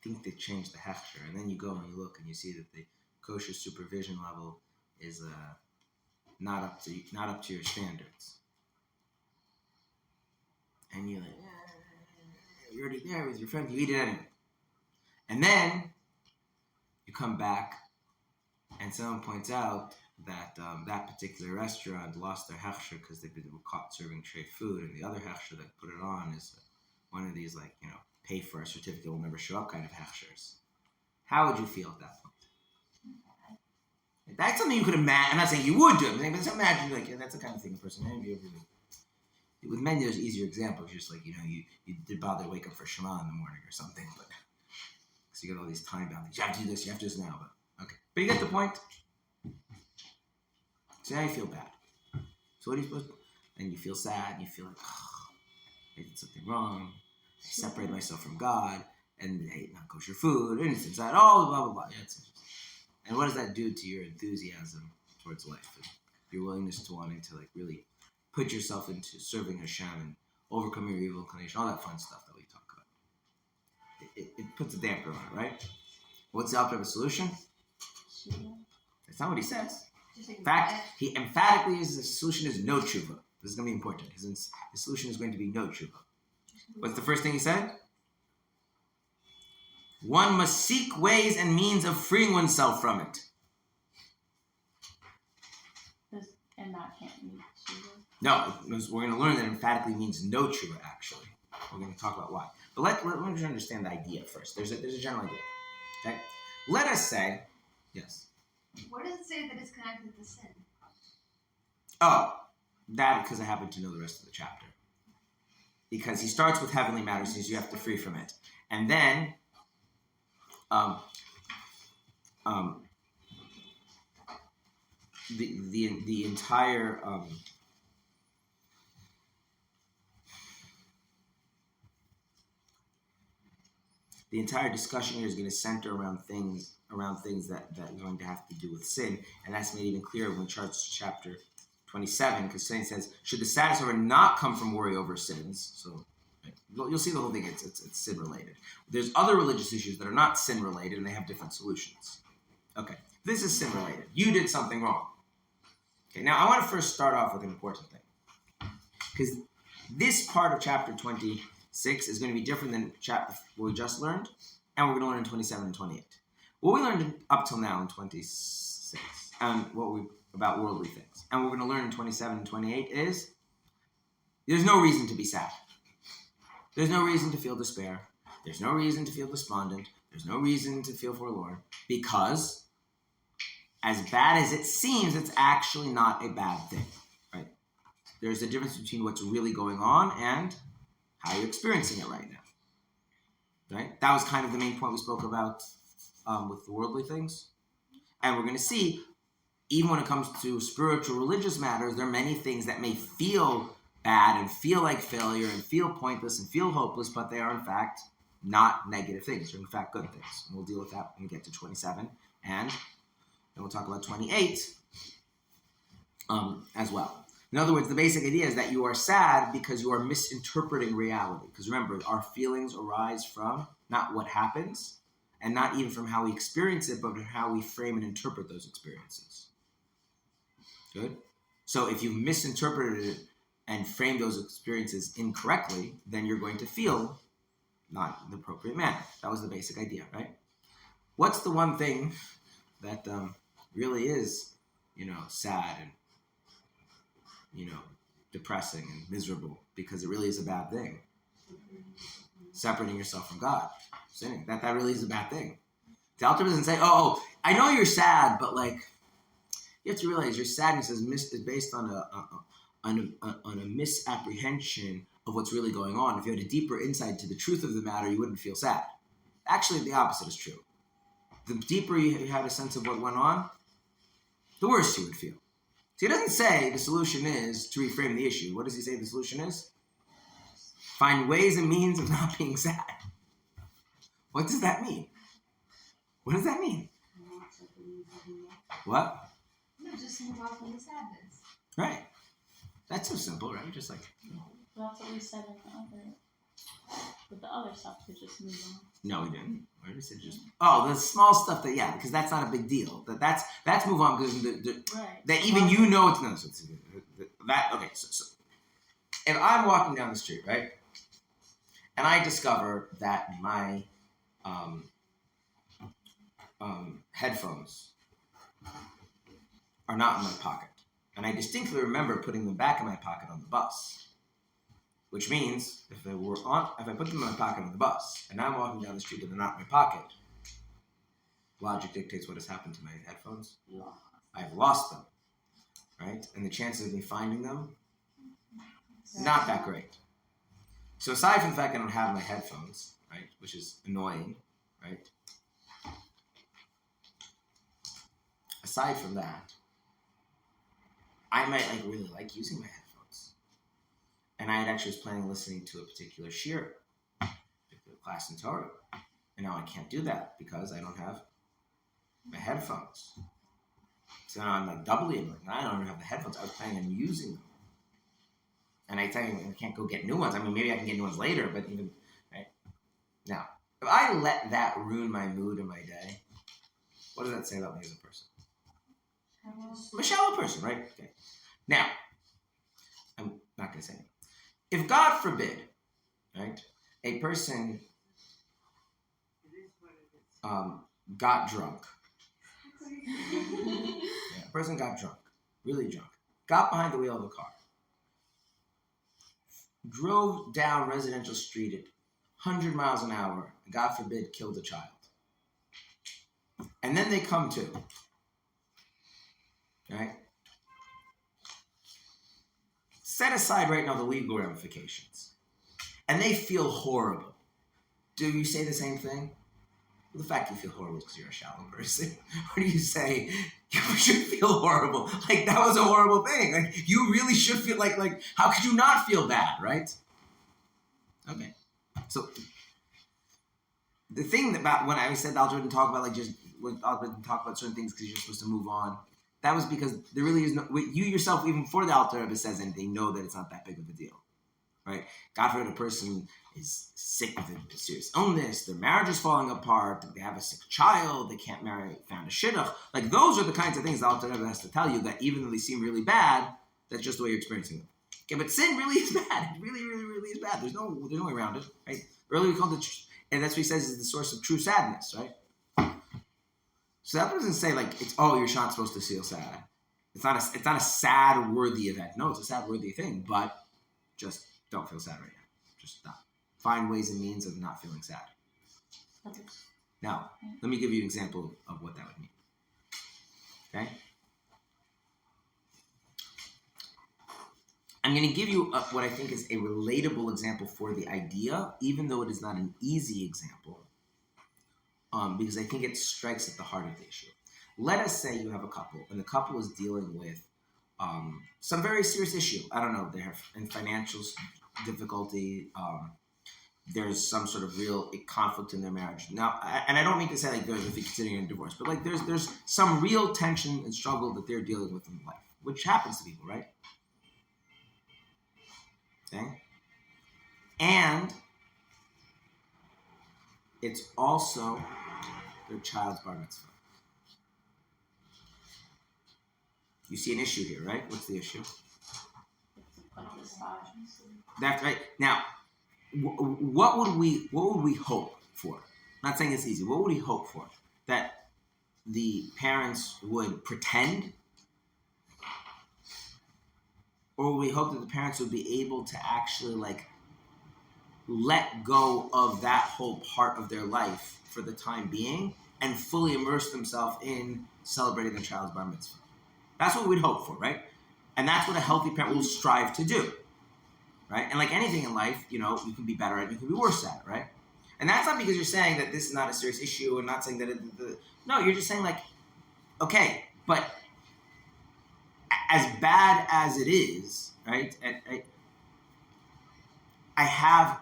think they changed the hechsher, and then you go and you look and you see that the kosher supervision level is not up to your standards, and you're like, you're already there with your friends, you eat it anyway, and then you come back and someone points out that that particular restaurant lost their hechsher because they were caught serving trade food, and the other hechsher that put it on is one of these, like, you know, pay for a certificate will never show up kind of hechshers. How would you feel at that point? That's something you could imagine. I'm not saying you would do it, but just imagine, like, yeah, that's the kind of thing a person. With men, there's easier examples. Just like, you know, you did bother to wake up for Shema in the morning or something, but because you got all these time boundaries. You have to do this, you have to do this now, but okay. But you get the point. So now you feel bad. So what are you supposed to do? And you feel sad, and you feel like, oh, I did something wrong. I separated myself from God, and I ate not kosher food, and it's inside, all blah, blah, blah. Yeah, and what does that do to your enthusiasm towards life? And your willingness to wanting to, like, really put yourself into serving Hashem and overcome your evil inclination, all that fun stuff that we talk about. It puts a damper on it, right? What's the opposite of a solution? That's not what he says. In fact, he emphatically says the solution is no tshuva. This is going to be important. His solution is going to be no tshuva. What's the first thing he said? One must seek ways and means of freeing oneself from it. And that can't mean tshuva. No, we're going to learn that emphatically means no tshuva, actually. We're going to talk about why. But let me just understand the idea first. There's a general idea. Okay? Let us say, yes. Where does it say that it's connected to sin? Oh, that because I happen to know the rest of the chapter. Because he starts with heavenly matters, says you have to free from it. And then, the entire, the entire discussion here is going to center around things that are going to have to do with sin, and that's made even clearer when we charts chapter 27, because Saint says, should the sadness over not come from worry over sins? So you'll see the whole thing, it's sin related. There's other religious issues that are not sin related, and they have different solutions. Okay, this is sin related. You did something wrong. Okay, now I want to first start off with an important thing, because this part of chapter 26 is going to be different than chapter what we just learned, and we're going to learn in 27 and 28. What we learned up till now in 26, and about worldly things, and what we're going to learn in 27 and 28 is there's no reason to be sad. There's no reason to feel despair. There's no reason to feel despondent. There's no reason to feel forlorn, because as bad as it seems, it's actually not a bad thing, right? There's a difference between what's really going on and how you're experiencing it right now, right? That was kind of the main point we spoke about with the worldly things. And we're going to see, even when it comes to spiritual religious matters, there are many things that may feel bad and feel like failure and feel pointless and feel hopeless, but they are in fact not negative things. They're in fact good things. And we'll deal with that when we get to 27. And then we'll talk about 28 as well. In other words, the basic idea is that you are sad because you are misinterpreting reality. Because remember, our feelings arise from not what happens, and not even from how we experience it, but from how we frame and interpret those experiences. Good? So if you misinterpreted it and framed those experiences incorrectly, then you're going to feel not in the appropriate manner. That was the basic idea, right? What's the one thing that really is, sad and, depressing and miserable, because it really is a bad thing? Separating yourself from God, sinning. That really is a bad thing. The Alter doesn't say, oh, I know you're sad, but you have to realize your sadness is based on a misapprehension of what's really going on. If you had a deeper insight to the truth of the matter, you wouldn't feel sad. Actually, the opposite is true. The deeper you had a sense of what went on, the worse you would feel. So he doesn't say the solution is to reframe the issue. What does he say the solution is? Find ways and means of not being sad. What does that mean? What does that mean? What? No, just move on from the sadness. Right. That's so simple, right? Just like... That's what we said in the other... With the other stuff, to just move on. No, we didn't. Why did we say just... Oh, the small stuff because that's not a big deal. That's move on, because right. That even you know it's... No, okay, so if I'm walking down the street, right? And I discover that my headphones are not in my pocket. And I distinctly remember putting them back in my pocket on the bus. Which means, if I put them in my pocket on the bus, and I'm walking down the street and they're not in my pocket, logic dictates what has happened to my headphones. I've lost them, right? And the chances of me finding them, not that great. So aside from the fact I don't have my headphones, right, which is annoying, right? Aside from that, I might really like using my headphones. And I had actually was planning on listening to a particular shir, a particular class in Torah. And now I can't do that because I don't have my headphones. So now I'm doubly annoyed. I don't even have the headphones. I was planning on using them. And I tell you, I can't go get new ones. I mean, maybe I can get new ones later, but even, right? Now, if I let that ruin my mood and my day, what does that say about me as a person? I'm a shallow person, right? Okay. Now, I'm not going to say anything. If God forbid, right, a person got drunk. A person got drunk, really drunk, got behind the wheel of a car, drove down residential street at 100 miles an hour, and God forbid, killed a child. And then they come to, right? Set aside right now the legal ramifications. And they feel horrible. Do you say the same thing? Well, the fact you feel horrible is because you're a shallow person. Or do you say, you should feel horrible? That was a horrible thing. You really should feel like how could you not feel bad, right? Okay. So, the thing about when I said the Alter didn't talk about didn't talk about certain things because you're supposed to move on. That was because there really is no. You yourself, even before the Alter ever says anything, know that it's not that big of a deal, right? God forbid a person is sick with a serious illness, their marriage is falling apart, they have a sick child, they can't found a shidduch. Like those are the kinds of things the Alter ever has to tell you that even though they seem really bad, that's just the way you're experiencing them. Okay, but sin really is bad. It really, really, really is bad. There's no way around it, right? Earlier we called it, and that's what he says is the source of true sadness, right? So that doesn't say like you're not supposed to feel sad. It's not a sad worthy event. No, it's a sad worthy thing, but just don't feel sad right now. Just stop. Find ways and means of not feeling sad. Okay. Now, let me give you an example of what that would mean. Okay? I'm going to give you what I think is a relatable example for the idea, even though it is not an easy example, because I think it strikes at the heart of the issue. Let us say you have a couple, and the couple is dealing with some very serious issue. I don't know, they're in financial difficulty, there's some sort of real conflict in their marriage. Now, and I don't mean to say like they're considering a divorce, but like there's some real tension and struggle that they're dealing with in life, which happens to people, right? Okay? And it's also their child's bar mitzvah. You see an issue here, right? What's the issue? That's right. Now, what would we hope for? I'm not saying it's easy. What would we hope for? That the parents would pretend? Or would we hope that the parents would be able to actually like let go of that whole part of their life for the time being and fully immerse themselves in celebrating their child's bar mitzvah? That's what we'd hope for, right? And that's what a healthy parent will strive to do, right? And like anything in life, you can be better at it, you can be worse at it, right? And that's not because you're saying that this is not a serious issue and not saying that no, you're just saying like, okay, but as bad as it is, right? I have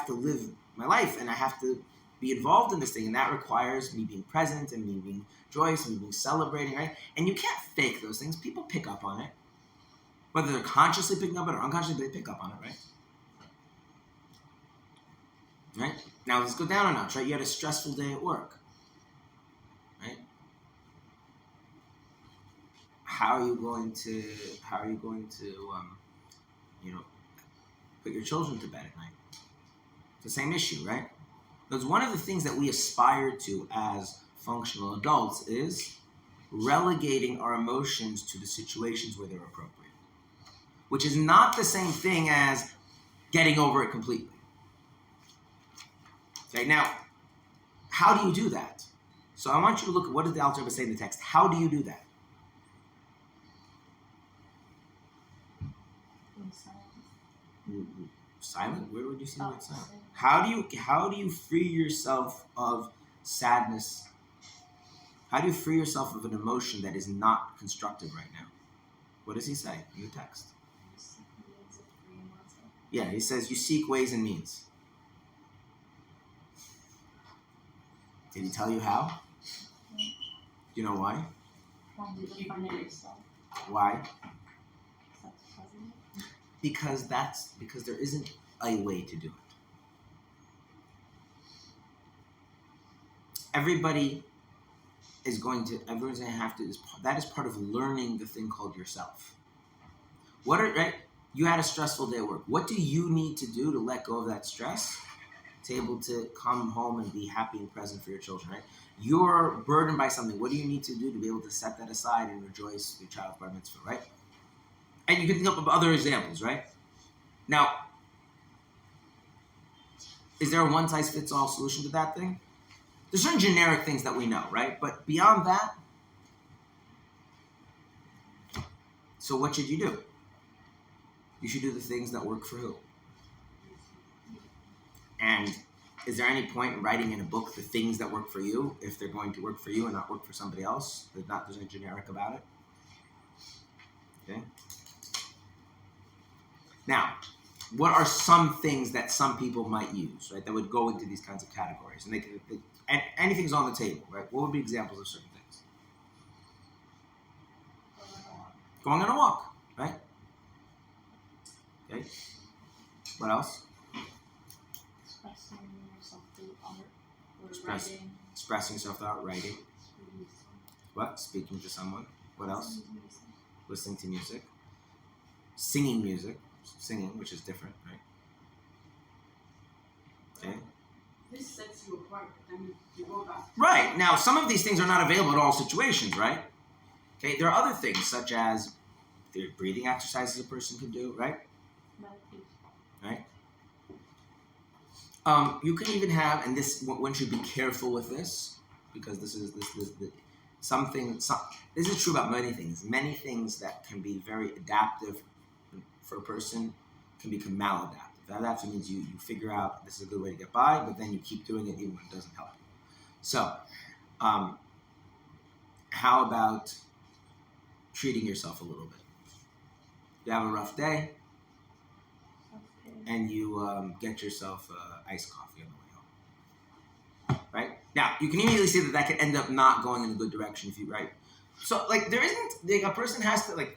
to live my life and I have to be involved in this thing, and that requires me being present and me being joyous and me being celebrating, right? And you can't fake those things. People pick up on it. Whether they're consciously picking up on it or unconsciously, they pick up on it, right? Right? Now let's go down a notch, right? You had a stressful day at work, right? How are you going to put your children to bed at night? It's the same issue, right? Because one of the things that we aspire to as functional adults is relegating our emotions to the situations where they're appropriate, which is not the same thing as getting over it completely. Okay, now, how do you do that? So I want you to look at what did the Alter Rebbe say in the text. How do you do that? Silent? Where would you say it's silent? How do you free yourself of sadness? How do you free yourself of an emotion that is not constructive right now? What does he say in the text? Yeah, he says you seek ways and means. Did he tell you how? Do you know why? Why? Because there isn't a way to do it. Everyone's going to have to. That is part of learning the thing called yourself. Right? You had a stressful day at work. What do you need to do to let go of that stress? To be able to come home and be happy and present for your children, right? You're burdened by something. What do you need to do to be able to set that aside and rejoice your child's bar mitzvah, right? And you can think of other examples, right? Now, is there a one-size-fits-all solution to that thing? There's certain generic things that we know, right? But beyond that, so what should you do? You should do the things that work for who? And is there any point in writing in a book the things that work for you if they're going to work for you and not work for somebody else? There's nothing generic about it. Okay? Now, what are some things that some people might use, right? That would go into these kinds of categories, and and anything's on the table, right? What would be examples of certain things? Going on a walk, right? Okay. What else? Expressing yourself through art or Expressing yourself out, writing. What? Speaking to someone. What else? Listening to music. Singing music. Singing, which is different, right? Okay. This sets you apart, but then you go back. Right. Now, some of these things are not available in all situations, right? Okay. There are other things, such as the breathing exercises a person can do, right? Right. You can even have, and this one should be careful with this, because this is true about many things. Many things that can be very adaptive for a person can become maladaptive. That means you figure out this is a good way to get by, but then you keep doing it even when it doesn't help you. So, how about treating yourself a little bit? You have a rough day, and you get yourself iced coffee on the way home. Right? Now, you can immediately see that could end up not going in a good direction if you, right? So, there isn't, a person has to,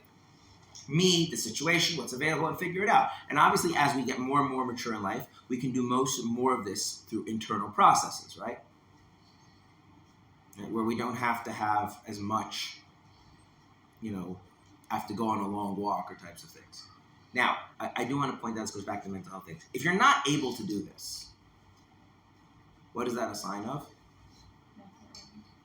meet the situation, what's available, and figure it out. And obviously, as we get more and more mature in life, we can do more of this through internal processes, right? Where we don't have to have as much, have to go on a long walk or types of things. Now, I do want to point out, this goes back to mental health things. If you're not able to do this, what is that a sign of?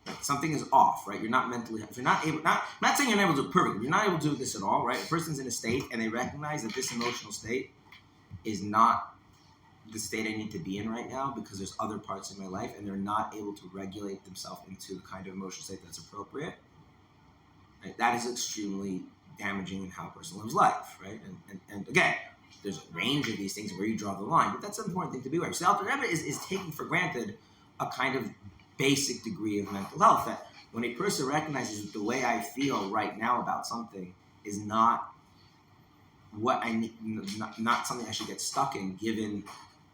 Right? Something is off, right? You're not mentally, if you're not able, I'm not saying you're not able to do it perfectly, if you're not able to do this at all, right? A person's in a state and they recognize that this emotional state is not the state I need to be in right now because there's other parts of my life, and they're not able to regulate themselves into the kind of emotional state that's appropriate, right? That is extremely damaging in how a person lives life, right? And again, there's a range of these things where you draw the line, but that's an important thing to be aware of. So Alter Rebbe is taking for granted a kind of basic degree of mental health, that when a person recognizes that the way I feel right now about something is not what I need, not something I should get stuck in given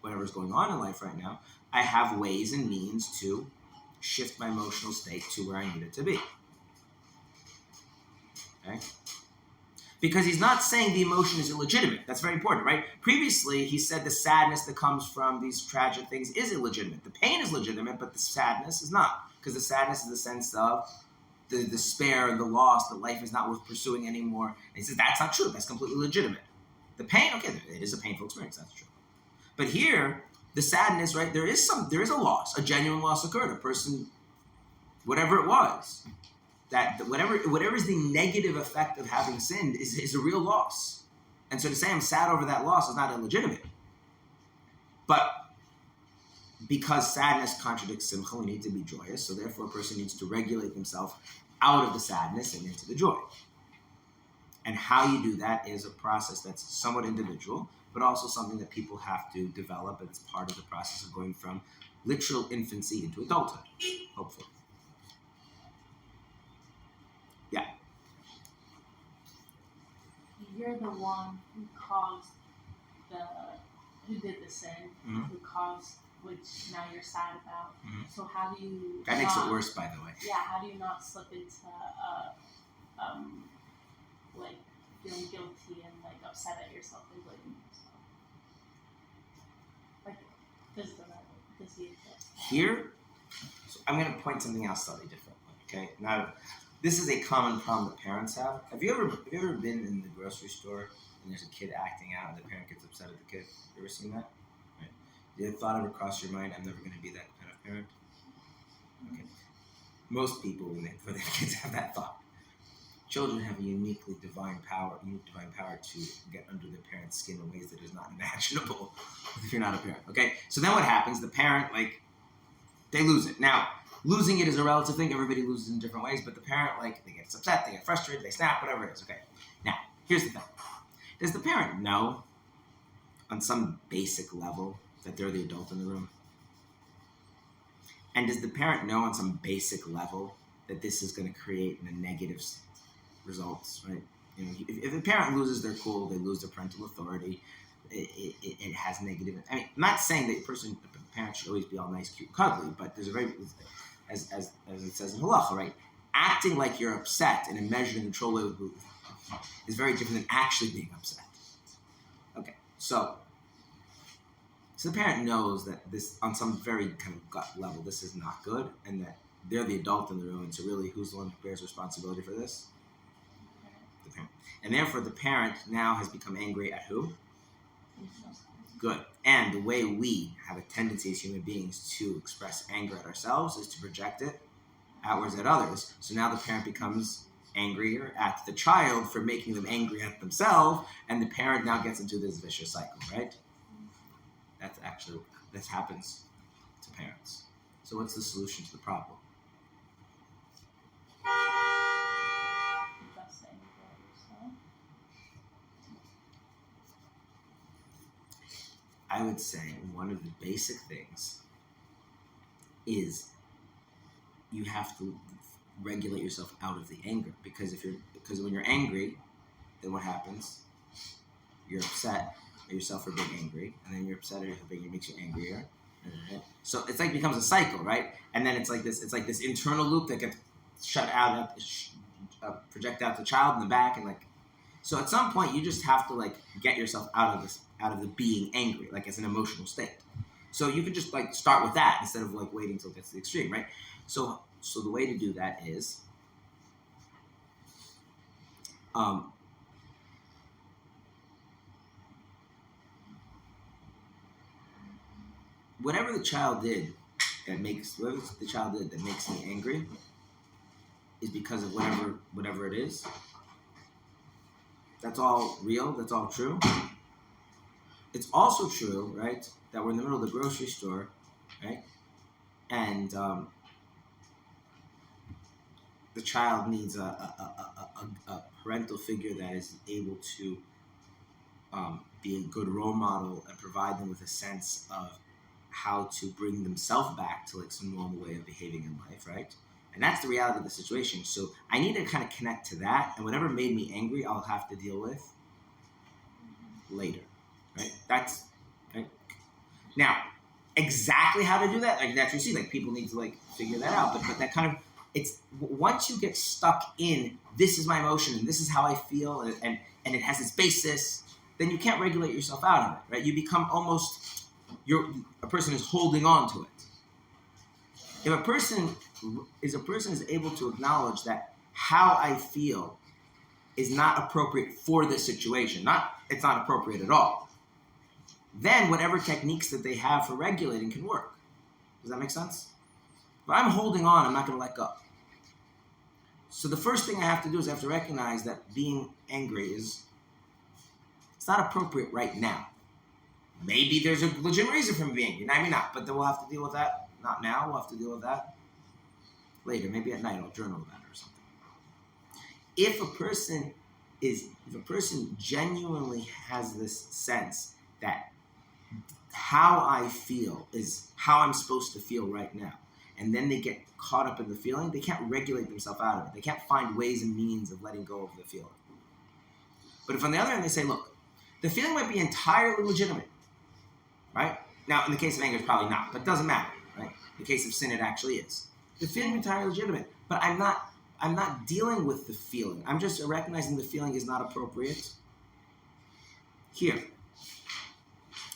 whatever's going on in life right now, I have ways and means to shift my emotional state to where I need it to be. Okay? Because he's not saying the emotion is illegitimate. That's very important, right? Previously, he said the sadness that comes from these tragic things is illegitimate. The pain is legitimate, but the sadness is not. Because the sadness is the sense of the despair and the loss, that life is not worth pursuing anymore. And he says that's not true. That's completely legitimate. The pain, okay, it is a painful experience. That's true. But here, the sadness, right? There is a loss. A genuine loss occurred. A person, whatever it was, that whatever is the negative effect of having sinned is a real loss. And so to say I'm sad over that loss is not illegitimate. But because sadness contradicts simcha, we need to be joyous. So therefore, a person needs to regulate themselves out of the sadness and into the joy. And how you do that is a process that's somewhat individual, but also something that people have to develop. And it's part of the process of going from literal infancy into adulthood, hopefully. Yeah. You're the one who did the sin, who caused, which now you're sad about. Mm-hmm. So how do you... That makes it worse, by the way. Yeah, how do you not slip into, feeling guilty and, upset at yourself and blaming yourself? Does he exist? Here, so I'm going to point something else slightly different, okay? Now, this is a common problem that parents have. Have you ever been in the grocery store and there's a kid acting out and the parent gets upset at the kid? You ever seen that? Right. Did the thought ever cross your mind, I'm never going to be that kind of parent? Okay. Most people, when their kids have that thought. Children have a unique divine power to get under their parent's skin in ways that is not imaginable if you're not a parent. Okay? So then what happens? The parent, they lose it. Now, losing it is a relative thing. Everybody loses in different ways, but the parent, they get upset, they get frustrated, they snap, whatever it is. Okay. Now, here's the thing. Does the parent know on some basic level that they're the adult in the room? And does the parent know on some basic level that this is going to create negative results, right? If the parent loses their cool, they lose their parental authority, it has negative. I mean, I'm not saying that a parent should always be all nice, cute, cuddly, but there's a very, as it says in halacha, right? Acting like you're upset in a measured and controlled way is very different than actually being upset. Okay, so the parent knows that this, on some very kind of gut level, this is not good, and that they're the adult in the room, and so really, who's the one who bears responsibility for this? The parent. And therefore, the parent now has become angry at who? Good. And the way we have a tendency as human beings to express anger at ourselves is to project it outwards at others. So now the parent becomes angrier at the child for making them angry at themselves, and the parent now gets into this vicious cycle, right? This happens to parents. So what's the solution to the problem? I would say one of the basic things is you have to regulate yourself out of the anger, because when you're angry, then what happens? You're upset at yourself for being angry, and then you're upset at yourself for being, it makes you angrier. So it's like it becomes a cycle, right? And then it's like this internal loop that gets shut out, project out the child in the back, and so at some point you just have to get yourself out of the being angry, as an emotional state. So you can just start with that instead of waiting until it gets to the extreme, right? So the way to do that is whatever the child did that makes me angry is because of whatever it is. That's all real. That's all true. It's also true, right, that we're in the middle of the grocery store, right, and the child needs a parental figure that is able to be a good role model and provide them with a sense of how to bring themselves back to some normal way of behaving in life, right? And that's the reality of the situation. So I need to kind of connect to that, and whatever made me angry, I'll have to deal with later, right? That's right. Now, exactly how to do that, that's what you see. People need to figure that out. But that kind of, it's once you get stuck in this is my emotion and this is how I feel, and it has its basis, then you can't regulate yourself out of it, right? You become almost a person is holding on to it. If a person is able to acknowledge that how I feel is not appropriate for this situation, it's not appropriate at all, then whatever techniques that they have for regulating can work. Does that make sense? If I'm holding on, I'm not going to let go. So the first thing I have to do is I have to recognize that being angry it's not appropriate right now. Maybe there's a legitimate reason for me being angry, maybe not, but then we'll have to deal with that. Not now, we'll have to deal with that later. Maybe at night I'll journal about it or something. If a person genuinely has this sense that how I feel is how I'm supposed to feel right now, and then they get caught up in the feeling, they can't regulate themselves out of it. They can't find ways and means of letting go of the feeling. But if on the other hand they say, look, the feeling might be entirely legitimate, right? Now, in the case of anger, it's probably not, but it doesn't matter, right? In the case of sin, it actually is. The feeling is entirely legitimate, but I'm not dealing with the feeling. I'm just recognizing the feeling is not appropriate here.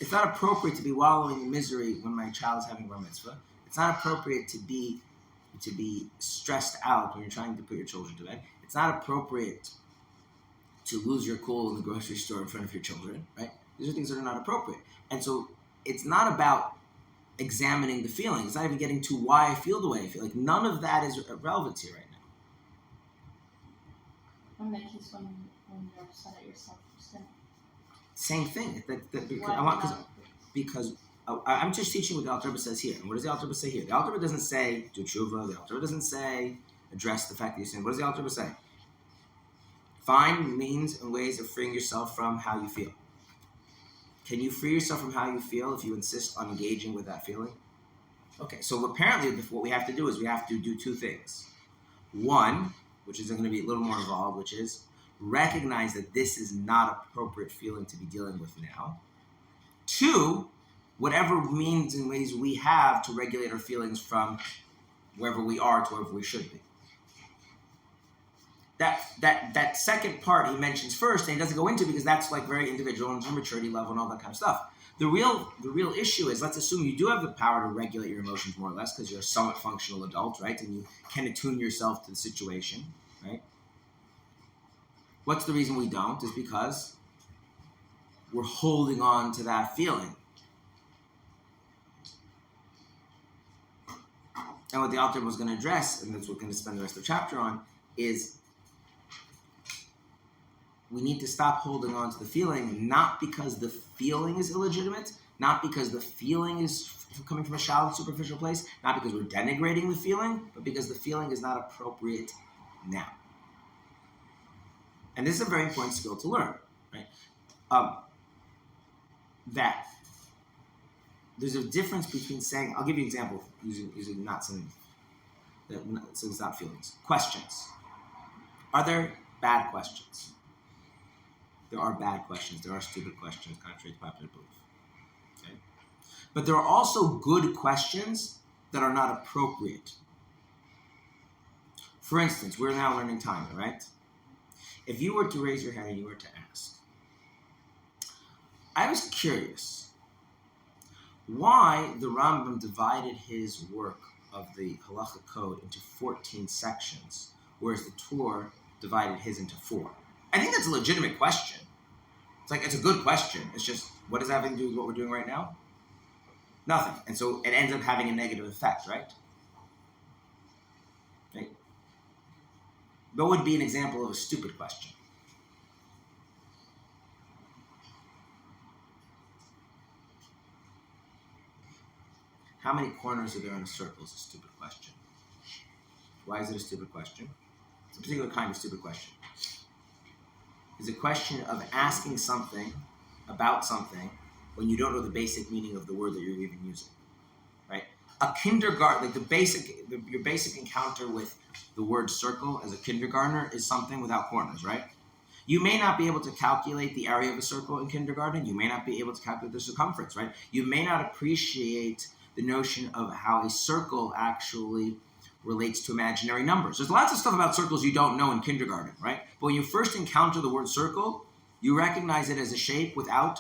It's not appropriate to be wallowing in misery when my child is having bar mitzvah. It's not appropriate to be stressed out when you're trying to put your children to bed. It's not appropriate to lose your cool in the grocery store in front of your children, right? These are things that are not appropriate. And so it's not about examining the feeling. It's not even getting to why I feel the way I feel. None of that is relevant here right now. In that case, when you're upset at yourself for sin. Same thing. Because I'm just teaching what the Alter Rebbe says here. And what does the Alter Rebbe say here? The Alter Rebbe doesn't say do tshuva. The Alter Rebbe doesn't say address the fact that you're sin. What does the Alter Rebbe say? Find means and ways of freeing yourself from how you feel. Can you free yourself from how you feel if you insist on engaging with that feeling? Okay, so apparently what we have to do is we have to do two things. One, which is going to be a little more involved, which is recognize that this is not appropriate feeling to be dealing with now. to whatever means and ways we have to regulate our feelings from wherever we are to wherever we should be. That second part he mentions first, and he doesn't go into because that's like very individual and maturity level and all that kind of stuff. The real issue is, let's assume you do have the power to regulate your emotions more or less because you're a somewhat functional adult, right? And you can attune yourself to the situation, right? What's the reason we don't? Is because we're holding on to that feeling. And what the author was going to address, and that's what we're going to spend the rest of the chapter on, is we need to stop holding on to the feeling, not because the feeling is illegitimate, not because the feeling is coming from a shallow, superficial place, not because we're denigrating the feeling, but because the feeling is not appropriate now. And this is a very important skill to learn, right? That there's a difference between saying, I'll give you an example using not something that so it's not feelings. Questions. Are there bad questions? There are bad questions. There are stupid questions, contrary to popular belief. Okay? But there are also good questions that are not appropriate. For instance, we're now learning Tanya, right? If you were to raise your hand and you were to ask, I was curious why the Rambam divided his work of the Halacha code into 14 sections, whereas the Torah divided his into 4. I think that's a legitimate question. It's a good question. It's just, what does that have to do with what we're doing right now? Nothing. And so it ends up having a negative effect, right? Right? What would be an example of a stupid question? How many corners are there in a circle is a stupid question. Why is it a stupid question? It's a particular kind of stupid question. It's a question of asking something about something when you don't know the basic meaning of the word that you're even using, right? A kindergarten, like your basic encounter with the word circle as a kindergartner is something without corners, right? You may not be able to calculate the area of a circle in kindergarten. You may not be able to calculate the circumference, right? You may not appreciate the notion of how a circle actually relates to imaginary numbers. There's lots of stuff about circles you don't know in kindergarten, right? But when you first encounter the word circle, you recognize it as a shape without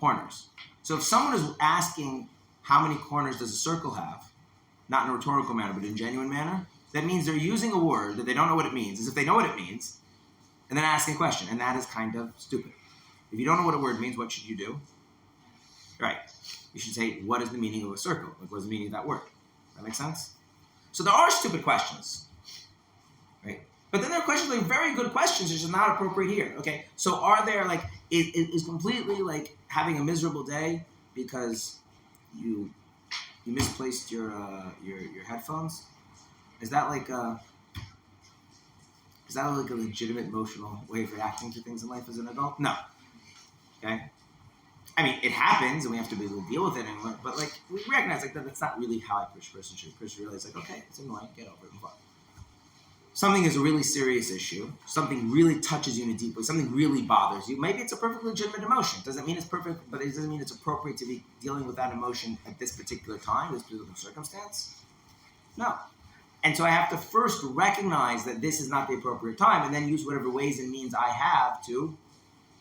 corners. So if someone is asking how many corners does a circle have, not in a rhetorical manner, but in a genuine manner, that means they're using a word that they don't know what it means, as if they know what it means, and then asking a question, and that is kind of stupid. If you don't know what a word means, what should you do? Right. You should say, what is the meaning of a circle? Like, what is the meaning of that word? That makes sense? So there are stupid questions, right? But then there are questions, like very good questions, which is not appropriate here, okay? So are there, like, is completely, like, having a miserable day because you misplaced your headphones? Is that like a legitimate emotional way of reacting to things in life as an adult? No, okay? I mean, it happens, and we have to be able to deal with it, but like we recognize like that's not really how a person should. A person should realize like, okay, it's annoying, get over it, move on. Something is a really serious issue. Something really touches you in a deep way. Something really bothers you. Maybe it's a perfectly legitimate emotion. Doesn't mean it's perfect, but it doesn't mean it's appropriate to be dealing with that emotion at this particular time, this particular circumstance. No. And so I have to first recognize that this is not the appropriate time, and then use whatever ways and means I have to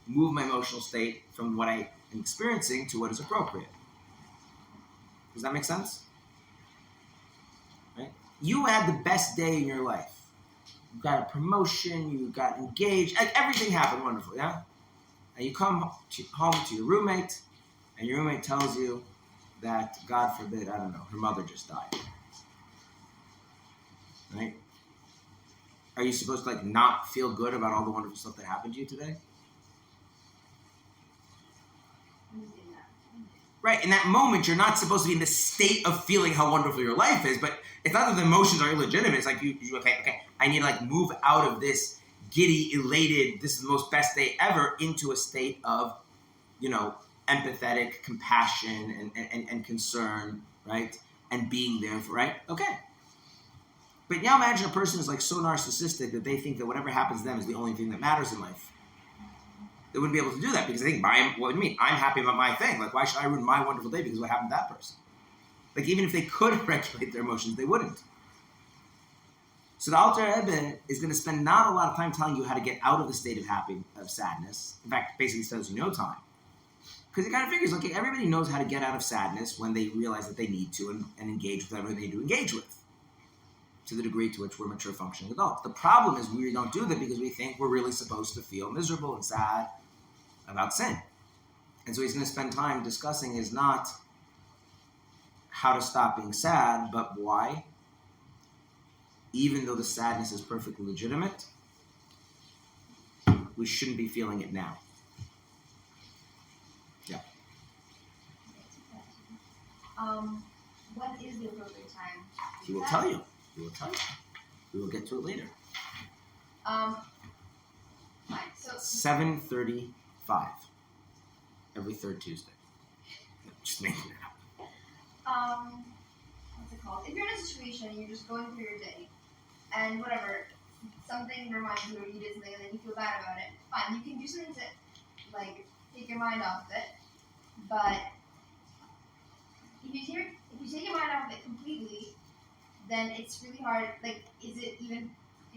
move my emotional state from what I am experiencing to what is appropriate. Does that make sense? Right? You had the best day in your life. You got a promotion, you got engaged, like everything happened wonderful, yeah? And you come home to your roommate, and your roommate tells you that, God forbid, I don't know, her mother just died. Right? Are you supposed to like not feel good about all the wonderful stuff that happened to you today? Right, in that moment, you're not supposed to be in the state of feeling how wonderful your life is, but it's not that the emotions are illegitimate. It's like, you okay, I need to like move out of this giddy, elated, this is the most best day ever, into a state of, empathetic compassion and concern, right? And being there for, right? Okay. But now imagine a person is like so narcissistic that they think that whatever happens to them is the only thing that matters in life. they wouldn't be able to do that because they think, what do you mean? I'm happy about my thing. Like, why should I ruin my wonderful day because of what happened to that person? Like, even if they could regulate their emotions, they wouldn't. So the Alter Rebbe is going to spend not a lot of time telling you how to get out of the state of sadness. In fact, basically tells you no time. Because he kind of figures, okay, everybody knows how to get out of sadness when they realize that they need to and engage with whatever they need to engage with, to the degree to which we're mature functioning adults. The problem is we don't do that because we think we're really supposed to feel miserable and sad about sin. And so he's going to spend time discussing is not how to stop being sad, but why, even though the sadness is perfectly legitimate, we shouldn't be feeling it now. Yeah. What is the appropriate time? He will tell you. He will tell you. We will get to it later. Fine. So 7:35 every third Tuesday. No, just making it up. What's it called? If you're in a situation and you're just going through your day, and whatever, something reminds you or you did something and then you feel bad about it, fine. You can do something to like take your mind off of it. But if you take your mind off of it completely, then it's really hard. Like, it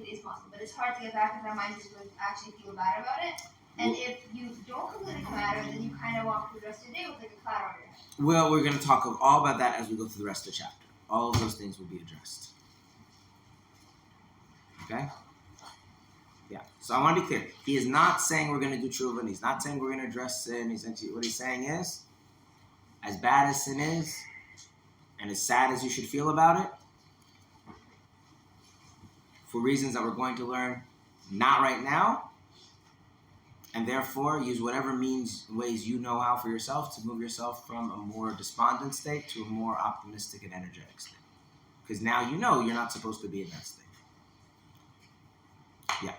is possible, but it's hard to get back if our mind is going to actually feel bad about it. And if you don't completely come out of it, then you kind of walk through the rest of your day with like a cloud over your head. Well, we're going to talk all about that as we go through the rest of the chapter. All of those things will be addressed. Okay? Yeah. So I want to be clear. He is not saying we're going to do tshuva, and he's not saying we're going to address sin. What he's saying is, as bad as sin is, and as sad as you should feel about it, for reasons that we're going to learn not right now, and therefore use whatever ways you know how for yourself to move yourself from a more despondent state to a more optimistic and energetic state. Because now you know you're not supposed to be in that state. Yeah.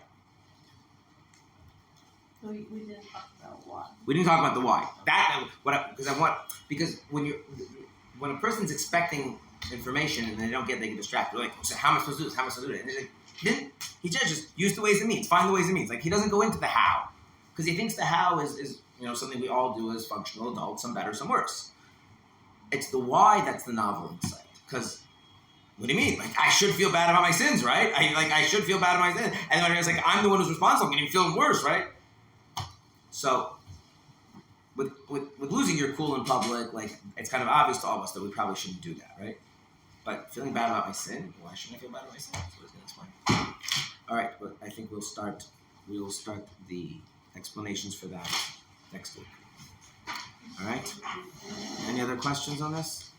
So we didn't talk about why. We didn't talk about the why. Because when a person's expecting information and they don't get, they get distracted. They're like, so how am I supposed to do this? How am I supposed to do it? And he's like, he just use the ways and means, find the ways and means. Like, he doesn't go into the how, because he thinks the how is something we all do as functional adults, some better, some worse. It's the why that's the novel insight. Because what do you mean? Like, I should feel bad about my sins, right? I should feel bad about my sins. And then it's like, I'm the one who's responsible, and you feel worse, right? So, with losing your cool in public, like, it's kind of obvious to all of us that we probably shouldn't do that, right? But feeling bad about my sin, why shouldn't I feel bad about my sin? That's what he's going to explain. All right, but I think we will start the explanations for that next week. All right? Any other questions on this?